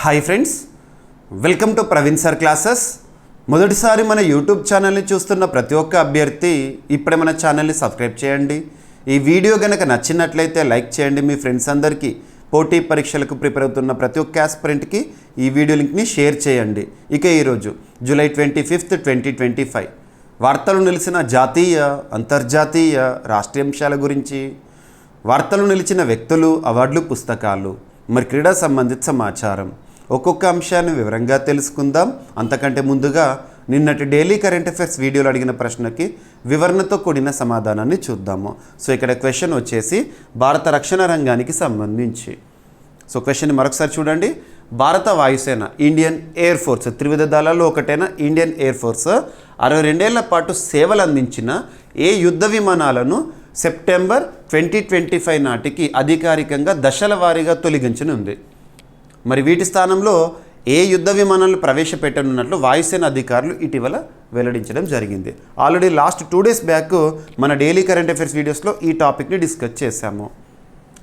Hi friends, welcome to Praveen sir classes. మొదటిసారి మన YouTube ఛానల్ని చూస్తున్న ప్రతి ఒక్క అభ్యర్థి ఇప్పుడే మన ఛానల్ని సబ్స్క్రైబ్ చేయండి. ఈ వీడియో కనుక నచ్చినట్లయితే లైక్ చేయండి. మీ ఫ్రెండ్స్ అందరికీ పోటీ పరీక్షలకు ప్రిపేర్ అవుతున్న ప్రతి ఒక్క ఆస్పిరెంట్కి ఈ వీడియో లింక్ని షేర్ చేయండి. ఇక ఈరోజు జూలై 25, 2025 వార్తలు నిలిచిన జాతీయ, అంతర్జాతీయ, రాష్ట్రీయ అంశాల గురించి, వార్తలు నిలిచిన వ్యక్తులు, అవార్డులు, పుస్తకాలు, మరి క్రీడా సంబంధిత సమాచారం, ఒక్కొక్క అంశాన్ని వివరంగా తెలుసుకుందాం. అంతకంటే ముందుగా నిన్నటి డైలీ కరెంట్ అఫైర్స్ వీడియోలో అడిగిన ప్రశ్నకి వివరణతో కూడిన సమాధానాన్ని చూద్దాము. సో ఇక్కడ క్వశ్చన్ వచ్చేసి భారత రక్షణ రంగానికి సంబంధించి. సో క్వశ్చన్ మరొకసారి చూడండి. భారత వాయుసేన, ఇండియన్ ఎయిర్ ఫోర్స్, త్రివిధ దళాల్లో ఒకటైన ఇండియన్ ఎయిర్ ఫోర్స్ 62 ఏళ్ల పాటు సేవలు అందించిన ఏ యుద్ధ విమానాలను సెప్టెంబర్ 2025 నాటికి అధికారికంగా దశల వారీగా తొలగించనుంది? మరి వీటి స్థానంలో ఏ యుద్ధ విమానాలను ప్రవేశపెట్టనున్నట్లు వాయుసేన అధికారులు ఇటీవల వెల్లడించడం జరిగింది. ఆల్రెడీ లాస్ట్ 2 days బ్యాక్ మన డైలీ కరెంట్ అఫైర్స్ వీడియోస్లో ఈ టాపిక్ని డిస్కస్ చేశాము.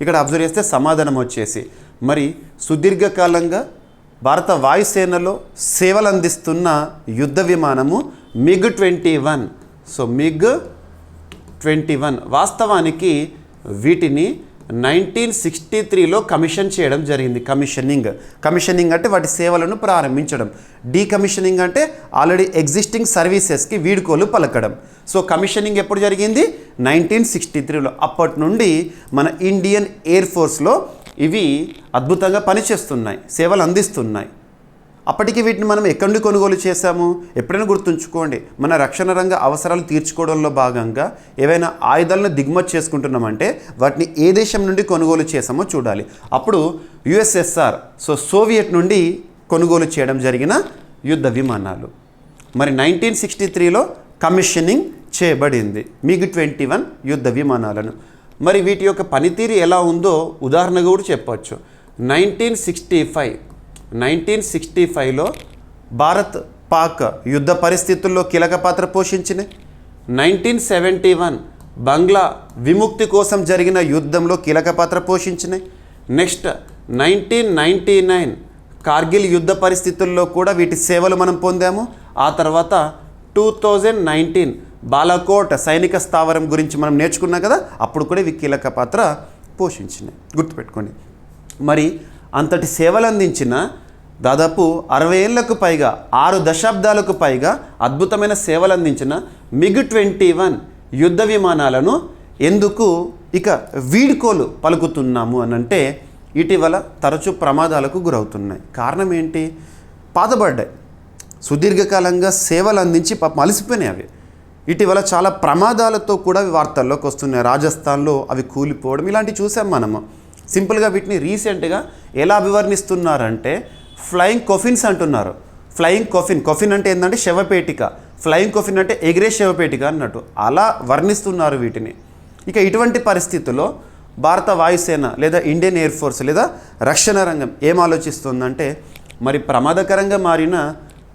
ఇక్కడ అబ్జర్వ్ చేస్తే సమాధానం వచ్చేసి మరి సుదీర్ఘకాలంగా భారత వాయుసేనలో సేవలు అందిస్తున్న యుద్ధ విమానము MiG-21. సో MiG-21 వాస్తవానికి వీటిని 1963లో కమిషన్ చేయడం జరిగింది. కమిషనింగ్ అంటే వాటి సేవలను ప్రారంభించడం. డీకమిషనింగ్ అంటే ఆల్రెడీ ఎగ్జిస్టింగ్ సర్వీసెస్కి వీడ్కోలు పలకడం. సో కమిషనింగ్ ఎప్పుడు జరిగింది? 1963లో. అప్పటి నుండి మన ఇండియన్ ఎయిర్ ఫోర్స్లో ఇవి అద్భుతంగా పనిచేస్తున్నాయి, సేవలు అందిస్తున్నాయి. అప్పటికి వీటిని మనం ఎక్కడి నుండి కొనుగోలు చేశాము? ఎప్పుడైనా గుర్తుంచుకోండి, మన రక్షణ రంగ అవసరాలు తీర్చుకోవడంలో భాగంగా ఏవైనా ఆయుధాలను దిగుమతి చేసుకుంటున్నామంటే వాటిని ఏ దేశం నుండి కొనుగోలు చేసామో చూడాలి. అప్పుడు యుఎస్ఎస్ఆర్, సో సోవియట్ నుండి కొనుగోలు చేయడం జరిగిన యుద్ధ విమానాలు. మరి 1963లో కమిషనింగ్ చేయబడింది MiG-21 యుద్ధ విమానాలను. మరి వీటి యొక్క పనితీరు ఎలా ఉందో ఉదాహరణగా కూడా చెప్పవచ్చు. 1965లో భారత్ పాక్ యుద్ధ పరిస్థితుల్లో కీలక పాత్ర పోషించినాయి. 1971 బంగ్లా విముక్తి కోసం జరిగిన యుద్ధంలో కీలక పాత్ర పోషించినాయి. నెక్స్ట్ 1999 కార్గిల్ యుద్ధ పరిస్థితుల్లో కూడా వీటి సేవలు మనం పొందాము. ఆ తర్వాత 2019 బాలాకోట్ సైనిక స్థావరం గురించి మనం నేర్చుకున్నాం కదా, అప్పుడు కూడా ఇవి కీలక పాత్ర పోషించినాయి, గుర్తుపెట్టుకోండి. మరి అంతటి సేవలు అందించిన దాదాపు 60 ఏళ్లకు పైగా, 6 దశాబ్దాలకు పైగా అద్భుతమైన సేవలు అందించిన MiG-21 యుద్ధ విమానాలను ఎందుకు ఇక వీడ్కోలు పలుకుతున్నాము అనంటే ఇటీవల తరచూ ప్రమాదాలకు గురవుతున్నాయి. కారణం ఏంటి? పాతబడ్డాయి, సుదీర్ఘకాలంగా సేవలు అందించి అలసిపోయినాయి. అవి ఇటీవల చాలా ప్రమాదాలతో కూడా వార్తల్లోకి వస్తున్నాయి. రాజస్థాన్లో అవి కూలిపోవడం ఇలాంటివి చూసాం మనము. సింపుల్గా వీటిని రీసెంట్గా ఎలా అభివర్ణిస్తున్నారంటే ఫ్లయింగ్ కొఫిన్స్ అంటున్నారు. ఫ్లయింగ్ కొఫిన్ అంటే ఏంటంటే శవపేటిక, ఫ్లయింగ్ కొఫిన్ అంటే ఎగిరే శవపేటిక అన్నట్టు అలా వర్ణిస్తున్నారు వీటిని. ఇక ఇటువంటి పరిస్థితుల్లో భారత వాయుసేన లేదా ఇండియన్ ఎయిర్ ఫోర్స్ లేదా రక్షణ రంగం ఏం ఆలోచిస్తుందంటే మరి ప్రమాదకరంగా మారిన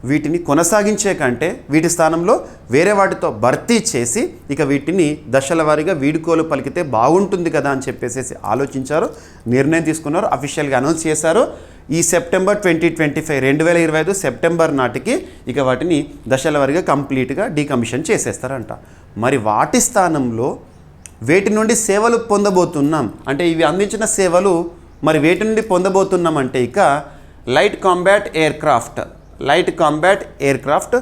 వీటిని కొనసాగించే కంటే వీటి స్థానంలో వేరే వాటితో భర్తీ చేసి ఇక వీటిని దశల వారీగా వీడ్కోలు పలికితే బాగుంటుంది కదా అని చెప్పేసి ఆలోచించారు, నిర్ణయం తీసుకున్నారు, అఫీషియల్గా అనౌన్స్ చేశారు. ఈ సెప్టెంబర్ 2025 సెప్టెంబర్ నాటికి ఇక వాటిని దశల వారీగా కంప్లీట్గా డీకమిషన్ చేసేస్తారంట. మరి వాటి స్థానంలో వేటి నుండి సేవలు పొందబోతున్నాం అంటే ఇవి అందించిన సేవలు మరి వేటి నుండి పొందబోతున్నామంటే ఇక light combat aircraft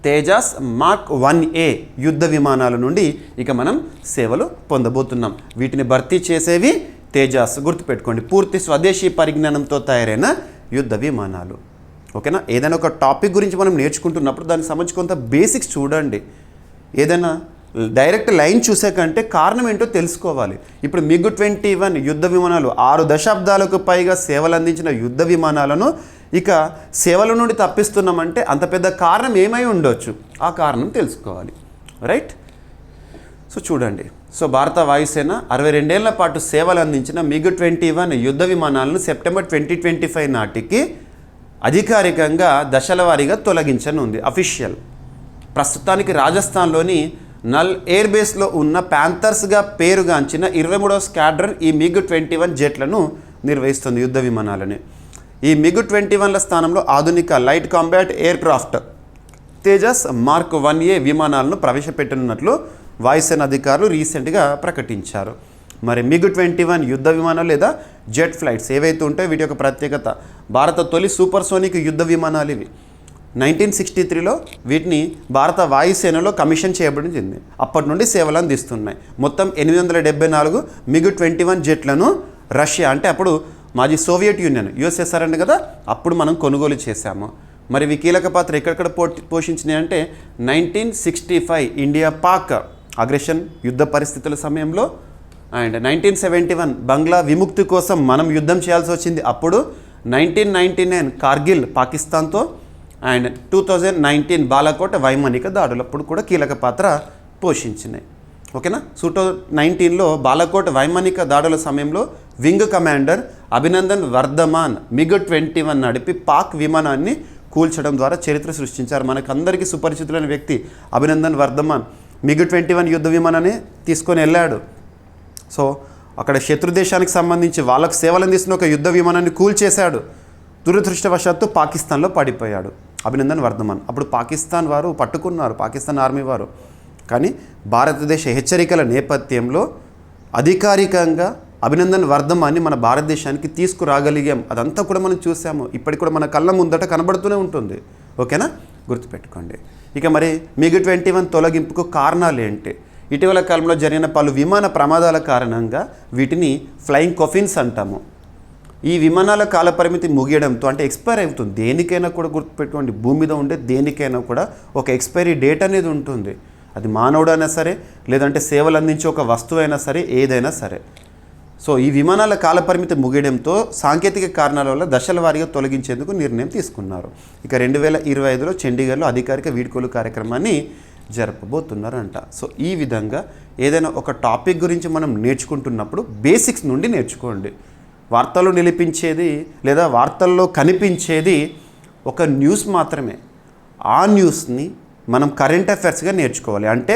Tejas mark 1A యుద్ధ విమానాల నుండి ఇక మనం సేవలు పొందబోతున్నాం. వీటిని భర్తీ చేసేవి తేజాస్, గుర్తుపెట్టుకోండి. పూర్తి స్వదేశీ పరిజ్ఞానంతో తయారైన యుద్ధ విమానాలు. ఓకేనా? ఏదైనా ఒక టాపిక్ గురించి మనం నేర్చుకుంటున్నప్పుడు దానికి సంబంధించి కొంత బేసిక్స్ చూడండి. ఏదైనా డైరెక్ట్ లైన్ చూసే కంటే కారణం ఏంటో తెలుసుకోవాలి. ఇప్పుడు MiG-21 యుద్ధ విమానాలు 6 దశాబ్దాలకు పైగా సేవలు అందించిన యుద్ధ విమానాలను ఇక సేవల నుండి తప్పిస్తున్నామంటే అంత పెద్ద కారణం ఏమై ఉండొచ్చు, ఆ కారణం తెలుసుకోవాలి. రైట్? సో చూడండి. సో భారత వాయుసేన 62 ఏళ్ల పాటు సేవలు అందించిన MiG-21 యుద్ధ విమానాలను సెప్టెంబర్ 2025 నాటికి అధికారికంగా దశల వారీగా తొలగించనుంది. అఫీషియల్. ప్రస్తుతానికి రాజస్థాన్లోని నల్ ఎయిర్ బేస్లో ఉన్న ప్యాంథర్స్గా పేరుగాంచిన 23వ స్క్వాడ్రన్ ఈ MiG-21 జెట్లను నిర్వహిస్తుంది యుద్ధ విమానాలని. ఈ MiG-21ల స్థానంలో ఆధునిక light combat aircraft Tejas mark 1A విమానాలను ప్రవేశపెట్టనున్నట్లు వాయుసేన అధికారులు రీసెంట్గా ప్రకటించారు. మరి MiG-21 యుద్ధ విమానాలు లేదా జెట్ ఫ్లైట్స్ ఏవైతే ఉంటాయో వీటి యొక్క ప్రత్యేకత, భారత తొలి సూపర్సోనిక్ యుద్ధ విమానాలు ఇవి. 1963లో వీటిని భారత వాయుసేనలో కమిషన్ చేయబడింది. అప్పటి నుండి సేవలు అందిస్తున్నాయి. మొత్తం 874 MiG-21 జెట్లను రష్యా, అంటే అప్పుడు మాజీ సోవియట్ యూనియన్ USSR అండి కదా, అప్పుడు మనం కొనుగోలు చేశాము. మరి ఇవి కీలక పాత్ర ఎక్కడెక్కడ పోషించినాయి అంటే 1965 ఇండియా పాక్ అగ్రెషన్ యుద్ధ పరిస్థితుల సమయంలో, అండ్ 1971 బంగ్లా విముక్తి కోసం మనం యుద్ధం చేయాల్సి వచ్చింది అప్పుడు, 1999 కార్గిల్ పాకిస్తాన్తో, అండ్ 2019 బాలాకోట్ వైమానిక దాడులప్పుడు కూడా కీలక పాత్ర పోషించినాయి. ఓకేనా. 2019లో బాలాకోట్ వైమానిక దాడుల సమయంలో wing commander Abhinandan Vardhaman MiG-21 నడిపి పాక్ విమానాన్ని కూల్చడం ద్వారా చరిత్ర సృష్టించారు. మనకందరికీ సుపరిచితులైన వ్యక్తి అభినందన్ వర్ధమాన్ MiG-21 యుద్ధ విమానాన్ని తీసుకొని వెళ్ళాడు. సో అక్కడ శత్రు దేశానికి సంబంధించి వాళ్ళకు సేవలు అందిస్తున్న ఒక యుద్ధ విమానాన్ని కూల్చేశాడు. దురదృష్టవశాత్తు పాకిస్తాన్లో పడిపోయాడు అభినందన్ వర్ధమాన్. అప్పుడు పాకిస్తాన్ వారు పట్టుకున్నారు, పాకిస్తాన్ ఆర్మీ వారు. కానీ భారతదేశ హెచ్చరికల నేపథ్యంలో అధికారికంగా అభినందన్ వర్ధమాన్ని మన భారతదేశానికి తీసుకురాగలిగాం. అదంతా కూడా మనం చూసాము, ఇప్పటికి కూడా మన కళ్ళ ముందట కనబడుతూనే ఉంటుంది. ఓకేనా, గుర్తుపెట్టుకోండి. ఇక మరి MiG-21 తొలగింపుకు కారణాలు ఏంటి? ఇటీవల కాలంలో జరిగిన పలు విమాన ప్రమాదాల కారణంగా వీటిని ఫ్లయింగ్ కొఫిన్స్ అంటాము. ఈ విమానాల కాలపరిమితి ముగియడంతో, అంటే ఎక్స్పైర్ అవుతుంది. దేనికైనా కూడా గుర్తుపెట్టుకోండి, భూమి మీద ఉండే దేనికైనా కూడా ఒక ఎక్స్పైరీ డేట్ అనేది ఉంటుంది. అది మానవుడైనా సరే, లేదంటే సేవలు అందించే ఒక వస్తువు అయినా సరే, ఏదైనా సరే. సో ఈ విమానాల కాలపరిమితి ముగియడంతో సాంకేతిక కారణాల వల్ల దశల వారీగా తొలగించేందుకు నిర్ణయం తీసుకున్నారు. ఇక 2025లో చండీగఢ్లో అధికారిక వీడ్కోలు కార్యక్రమాన్ని జరపబోతున్నారంట. సో ఈ విధంగా ఏదైనా ఒక టాపిక్ గురించి మనం నేర్చుకుంటున్నప్పుడు బేసిక్స్ నుండి నేర్చుకోండి. వార్తల్లో నిలిపించేది లేదా వార్తల్లో కనిపించేది ఒక న్యూస్ మాత్రమే. ఆ న్యూస్ని మనం కరెంట్ అఫైర్స్గా నేర్చుకోవాలి. అంటే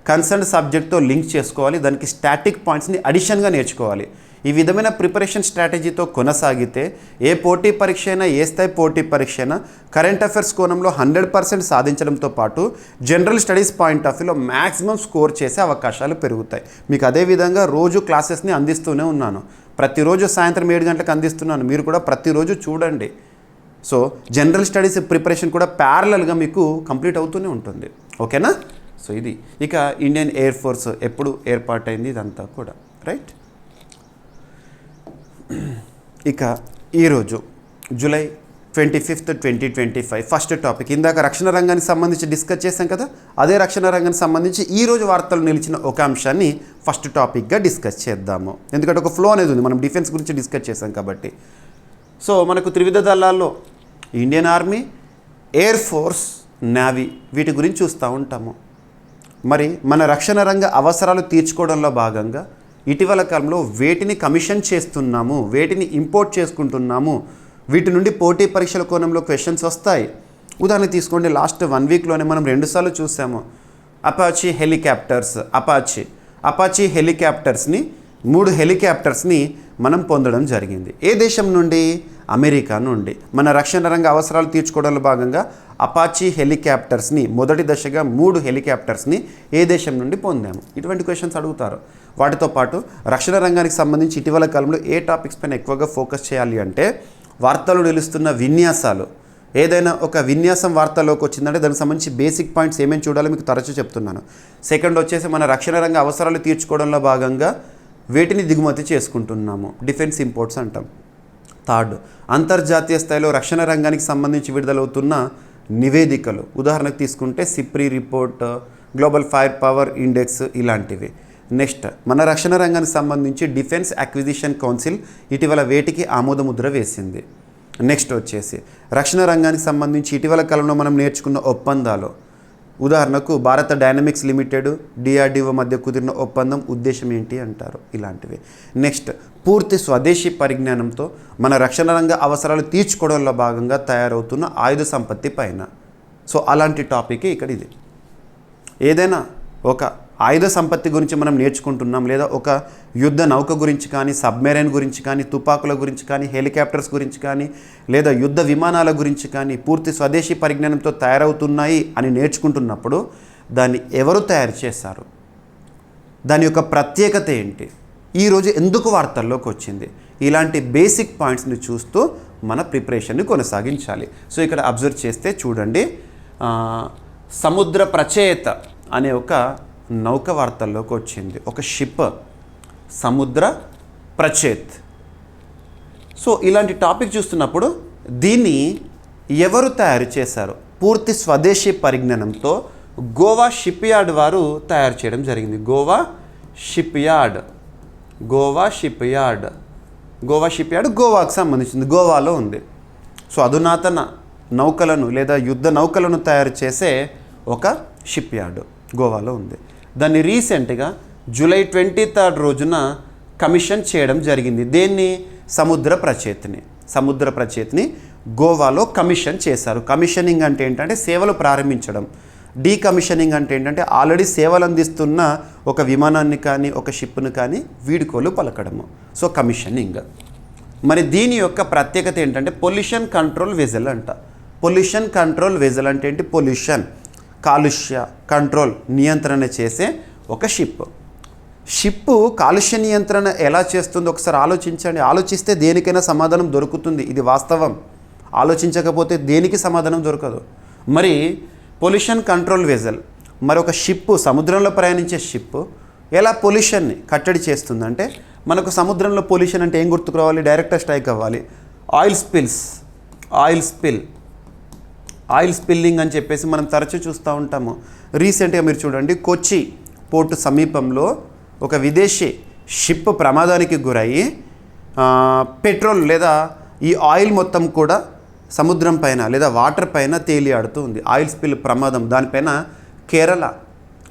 కన్సర్న్ సబ్జెక్ట్తో లింక్ చేసుకోవాలి, దానికి స్టాటిక్ పాయింట్స్ని అడిషన్గా నేర్చుకోవాలి. ఈ విధమైన ప్రిపరేషన్ స్ట్రాటజీతో కొనసాగితే ఏ పోటీ పరీక్ష అయినా, ఏ స్థాయి పోటీ పరీక్ష అయినా కరెంట్ అఫైర్స్ కోణంలో 100% సాధించడంతో పాటు జనరల్ స్టడీస్ పాయింట్ ఆఫ్ వ్యూలో మ్యాక్సిమం స్కోర్ చేసే అవకాశాలు పెరుగుతాయి. మీకు అదేవిధంగా రోజు క్లాసెస్ని అందిస్తూనే ఉన్నాను. ప్రతిరోజు సాయంత్రం 7 గంటలకు అందిస్తున్నాను. మీరు కూడా ప్రతిరోజు చూడండి. సో జనరల్ స్టడీస్ ప్రిపరేషన్ కూడా ప్యారలల్గా మీకు కంప్లీట్ అవుతూనే ఉంటుంది. ఓకేనా. సో ఇది ఇక ఇండియన్ ఎయిర్ ఫోర్స్ ఎప్పుడు ఏర్పాటైంది ఇదంతా కూడా రైట్. ఇక ఈరోజు జూలై 25, 2025 ఫస్ట్ టాపిక్. ఇందాక రక్షణ రంగానికి సంబంధించి డిస్కస్ చేశాం కదా, అదే రక్షణ రంగానికి సంబంధించి ఈరోజు వార్తలు నిలిచిన ఒక అంశాన్ని ఫస్ట్ టాపిక్గా డిస్కస్ చేద్దాము. ఎందుకంటే ఒక ఫ్లో అనేది ఉంది, మనం డిఫెన్స్ గురించి డిస్కస్ చేశాం కాబట్టి. సో మనకు త్రివిధ దళాల్లో Indian army, air force, navy వీటి గురించి చూస్తూ ఉంటాము. మరి మన రక్షణ రంగ అవసరాలు తీర్చుకోవడంలో భాగంగా ఇటీవల కాలంలో వేటిని కమిషన్ చేస్తున్నాము, వేటిని ఇంపోర్ట్ చేసుకుంటున్నాము, వీటి నుండి పోటీ పరీక్షల కోణంలో క్వశ్చన్స్ వస్తాయి. ఉదాహరణ తీసుకోండి, లాస్ట్ 1 వీక్లోనే మనం 2 సార్లు చూసాము. అపాచీ హెలికాప్టర్స్, అపాచీ హెలికాప్టర్స్ని 3 హెలికాప్టర్స్ని మనం పొందడం జరిగింది. ఏ దేశం నుండి? అమెరికా నుండి. మన రక్షణ రంగ అవసరాలు తీర్చుకోవడంలో భాగంగా అపాచీ హెలికాప్టర్స్ని మొదటి దశగా 3 హెలికాప్టర్స్ని ఏ దేశం నుండి పొందాము? ఇటువంటి క్వశ్చన్స్ అడుగుతారు. వాటితో పాటు రక్షణ రంగానికి సంబంధించి ఇటీవల కాలంలో ఏ టాపిక్స్ పైన ఎక్కువగా ఫోకస్ చేయాలి అంటే వార్తలు నిలుస్తున్న విన్యాసాలు. ఏదైనా ఒక విన్యాసం వార్తల్లోకి వచ్చిందంటే దానికి సంబంధించి బేసిక్ పాయింట్స్ ఏమేమి చూడాలో మీకు తరచూ చెప్తున్నాను. సెకండ్ వచ్చేసి మన రక్షణ రంగ అవసరాలు తీర్చుకోవడంలో భాగంగా వేటిని దిగుమతి చేసుకుంటున్నాము, డిఫెన్స్ ఇంపోర్ట్స్ అంటాం. థర్డ్, అంతర్జాతీయ స్థాయిలో రక్షణ రంగానికి సంబంధించి విడుదలవుతున్న నివేదికలు. ఉదాహరణకు తీసుకుంటే SIPRI report, global fire power index ఇలాంటివి. నెక్స్ట్, మన రక్షణ రంగానికి సంబంధించి డిఫెన్స్ అక్విజిషన్ కౌన్సిల్ ఇటీవల వేటికి ఆమోదముద్ర వేసింది. నెక్స్ట్ వచ్చేసి రక్షణ రంగానికి సంబంధించి ఇటీవల కాలంలో మనం నేర్చుకున్న ఒప్పందాలు. ఉదాహరణకు భారత డైనమిక్స్ లిమిటెడ్, DRDO మధ్య కుదిరిన ఒప్పందం ఉద్దేశం ఏంటి అంటారు, ఇలాంటివి. నెక్స్ట్, పూర్తి స్వదేశీ పరిజ్ఞానంతో మన రక్షణ రంగ అవసరాలు తీర్చుకోవడంలో భాగంగా తయారవుతున్న ఆయుధ సంపత్తి పైన. సో అలాంటి టాపిక్ ఇక్కడ ఇది. ఏదైనా ఒక ఆయుధ సంపత్తి గురించి మనం నేర్చుకుంటున్నాం, లేదా ఒక యుద్ధ నౌక గురించి కానీ, సబ్మెరైన్ గురించి కానీ, తుపాకుల గురించి కానీ, హెలికాప్టర్స్ గురించి కానీ, లేదా యుద్ధ విమానాల గురించి కానీ పూర్తి స్వదేశీ పరిజ్ఞానంతో తయారవుతున్నాయి అని నేర్చుకుంటున్నప్పుడు దాన్ని ఎవరు తయారు చేశారు, దాని యొక్క ప్రత్యేకత ఏంటి, ఈరోజు ఎందుకు వార్తల్లోకి వచ్చింది, ఇలాంటి బేసిక్ పాయింట్స్ని చూస్తూ మన ప్రిపరేషన్ని కొనసాగించాలి. సో ఇక్కడ అబ్జర్వ్ చేస్తే చూడండి, సముద్ర ప్రచేత అనే ఒక నౌక వార్తల్లోకి వచ్చింది, ఒక షిప్ సముద్ర ప్రచేత్. సో ఇలాంటి టాపిక్ చూస్తున్నప్పుడు దీన్ని ఎవరు తయారు చేశారు, పూర్తి స్వదేశీ పరిజ్ఞానంతో గోవా షిప్ యార్డ్ వారు తయారు చేయడం జరిగింది. గోవా షిప్ యార్డ్ గోవాకు సంబంధించింది, గోవాలో ఉంది. సో అధునాతన నౌకలను లేదా యుద్ధ నౌకలను తయారు చేసే ఒక షిప్ యార్డ్ గోవాలో ఉంది. దాన్ని రీసెంట్గా జూలై 23 రోజున కమిషన్ చేయడం జరిగింది. దేన్ని? సముద్ర ప్రచేత్ని గోవాలో కమిషన్ చేశారు. కమిషనింగ్ అంటే ఏంటంటే సేవలు ప్రారంభించడం. డీకమిషనింగ్ అంటే ఏంటంటే ఆల్రెడీ సేవలు అందిస్తున్న ఒక విమానాన్ని కానీ ఒక షిప్ను కానీ వీడుకోలు పలకడము. So commissioning. మరి దీని యొక్క ప్రత్యేకత ఏంటంటే పొల్యూషన్ కంట్రోల్ వెజల్ అంట. పొల్యూషన్ కంట్రోల్ వెజల్ అంటే ఏంటి? పొల్యూషన్, కాలుష్య కంట్రోల్, నియంత్రణ చేసే ఒక షిప్ కాలుష్య నియంత్రణ ఎలా చేస్తుందో ఒకసారి ఆలోచించండి. ఆలోచిస్తే దేనికైనా సమాధానం దొరుకుతుంది, ఇది వాస్తవం. ఆలోచించకపోతే దేనికి సమాధానం దొరకదు. మరి పొల్యూషన్ కంట్రోల్ వెజల్, మరి ఒక షిప్, సముద్రంలో ప్రయాణించే షిప్ ఎలా పొల్యూషన్ని కట్టడి చేస్తుందంటే, మనకు సముద్రంలో పొల్యూషన్ అంటే ఏం గుర్తుకు రావాలి? డైరెక్ట్ స్ట్రైక్ అవ్వాలి. ఆయిల్ స్పిల్లింగ్ అని చెప్పేసి మనం తరచూ చూస్తూ ఉంటాము. రీసెంట్గా మీరు చూడండి, కొచ్చి పోర్టు సమీపంలో ఒక విదేశీ షిప్ ప్రమాదానికి గురయ్యి పెట్రోల్ లేదా ఈ ఆయిల్ మొత్తం కూడా సముద్రం పైన లేదా వాటర్ పైన తేలియాడుతూ ఉంది. ఆయిల్ స్పిల్ ప్రమాదం, దానిపైన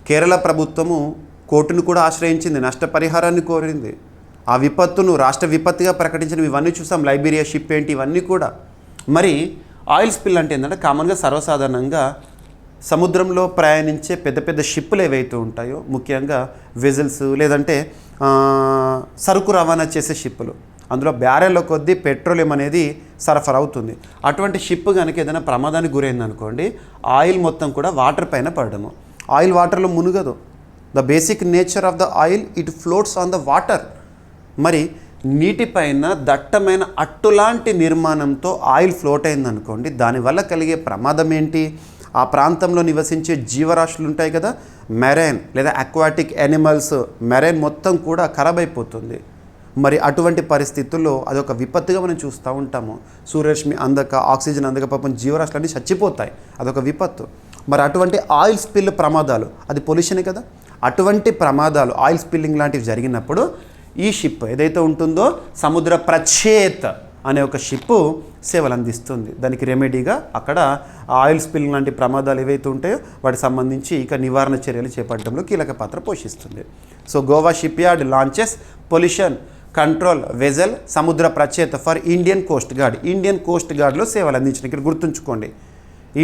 కేరళ ప్రభుత్వము కోర్టును కూడా ఆశ్రయించింది, నష్టపరిహారాన్ని కోరింది. ఆ విపత్తును రాష్ట్ర విపత్తుగా ప్రకటించిన ఇవన్నీ చూసాం. లైబీరియా షిప్ ఏంటి, ఇవన్నీ కూడా. మరి ఆయిల్ స్పిల్ అంటే ఏంటంటే కామన్గా సర్వసాధారణంగా సముద్రంలో ప్రయాణించే పెద్ద పెద్ద షిప్పులు ఏవైతే ఉంటాయో, ముఖ్యంగా వెజల్స్ లేదంటే సరుకు రవాణా చేసే షిప్పులు, అందులో బ్యారెల్ల కొద్దీ పెట్రోలియం అనేది సరఫరా అవుతుంది. అటువంటి షిప్ కనుక ఏదైనా ప్రమాదానికి గురైంది అనుకోండి, ఆయిల్ మొత్తం కూడా వాటర్ పైన పడడము. ఆయిల్ వాటర్లో మునుగదు. The basic nature of the oil, it floats on the water. మరి నీటిపైన దట్టమైన అట్టులాంటి నిర్మాణంతో ఆయిల్ ఫ్లోట్ అయిందనుకోండి, దానివల్ల కలిగే ప్రమాదం ఏంటి? ఆ ప్రాంతంలో నివసించే జీవరాశులు ఉంటాయి కదా, మెరైన్ లేదా అక్వాటిక్ యానిమల్స్, మెరైన్ మొత్తం కూడా ఖరాబ్ అయిపోతుంది. మరి అటువంటి పరిస్థితుల్లో అదొక విపత్తుగా మనం చూస్తూ ఉంటాము. సూర్యరశ్మి అందక, ఆక్సిజన్ అందక పాపం జీవరాశులన్నీ చచ్చిపోతాయి, అదొక విపత్తు. మరి అటువంటి ఆయిల్ స్పిల్ ప్రమాదాలు, అది పొల్యూషనే కదా. అటువంటి ప్రమాదాలు, ఆయిల్ స్పిల్లింగ్ లాంటివి జరిగినప్పుడు ఈ షిప్ ఏదైతే ఉంటుందో సముద్ర ప్రచేత్ అనే ఒక షిప్ సేవలు అందిస్తుంది. దానికి రెమెడీగా అక్కడ ఆయిల్ స్పిల్లింగ్ లాంటి ప్రమాదాలు ఏవైతే ఉంటాయో వాటికి సంబంధించి ఇక నివారణ చర్యలు చేపట్టడంలో కీలక పాత్ర పోషిస్తుంది. So Goa Shipyard launches pollution control vessel Samudra Pracheta for Indian Coast Guard. Indian Coast గార్డ్లో సేవలు అందించిన, ఇక్కడ గుర్తుంచుకోండి,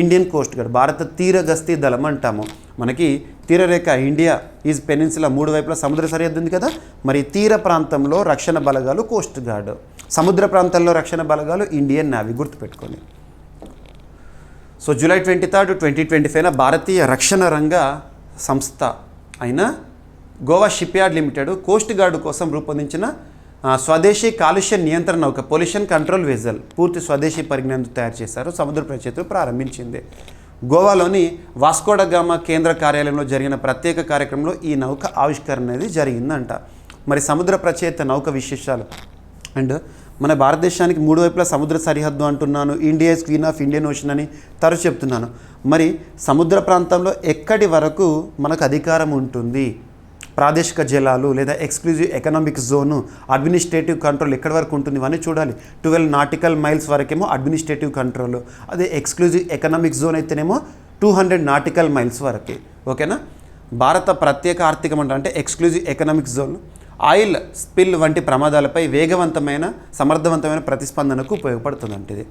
ఇండియన్ కోస్ట్ గార్డ్, భారత తీర గస్తీ దళం అంటాము. మనకి తీరరేఖ ఇండియా ఈజ్ పెనిన్సులా, 3 వైపులా సముద్ర సరిహద్దు ఉంది కదా. మరి తీర ప్రాంతంలో రక్షణ బలగాలు కోస్ట్ గార్డ్, సముద్ర ప్రాంతంలో రక్షణ బలగాలు ఇండియన్ నేవీ, గుర్తుపెట్టుకోండి. సో జూలై 23, 2025 భారతీయ రక్షణ రంగ సంస్థ అయిన Goa Shipyard limited Coast guard కోసం రూపొందించిన స్వదేశీ కాలుష్య నియంత్రణ నౌక పొల్యూషన్ కంట్రోల్ వెజల్ పూర్తి స్వదేశీ పరిజ్ఞానంతో తయారు చేశారు. సముద్ర ప్రచేతు ప్రారంభించింది. గోవాలోని వాస్కోడగామా కేంద్ర కార్యాలయంలో జరిగిన ప్రత్యేక కార్యక్రమంలో ఈ నౌక ఆవిష్కరణ అనేది జరిగిందంట. మరి సముద్ర ప్రచేత నౌక విశేషాలు, అండ్ మన భారతదేశానికి 3 వైపులా సముద్ర సరిహద్దు అంటున్నాను, India is queen of Indian ocean అని తరచు చెప్తున్నాను. మరి సముద్ర ప్రాంతంలో ఎక్కడి వరకు మనకు అధికారం ఉంటుంది? ప్రాదేశిక జలాలు లేదా exclusive economic zone, administrative control ఎక్కడి వరకు ఉంటుంది ఇవన్నీ చూడాలి. 12 నాటికల్ మైల్స్ వరకేమో అడ్మినిస్ట్రేటివ్ కంట్రోల్, అదే ఎక్స్క్లూజివ్ ఎకనామిక్ జోన్ అయితేనేమో 200 నాటికల్ మైల్స్ వరకే. ఓకేనా? భారత ప్రత్యేక ఆర్థిక మండలి అంటే exclusive economic zone oil spill వంటి ప్రమాదాలపై వేగవంతమైన సమర్థవంతమైన ప్రతిస్పందనకు ఉపయోగపడుతుందంటే ఇది.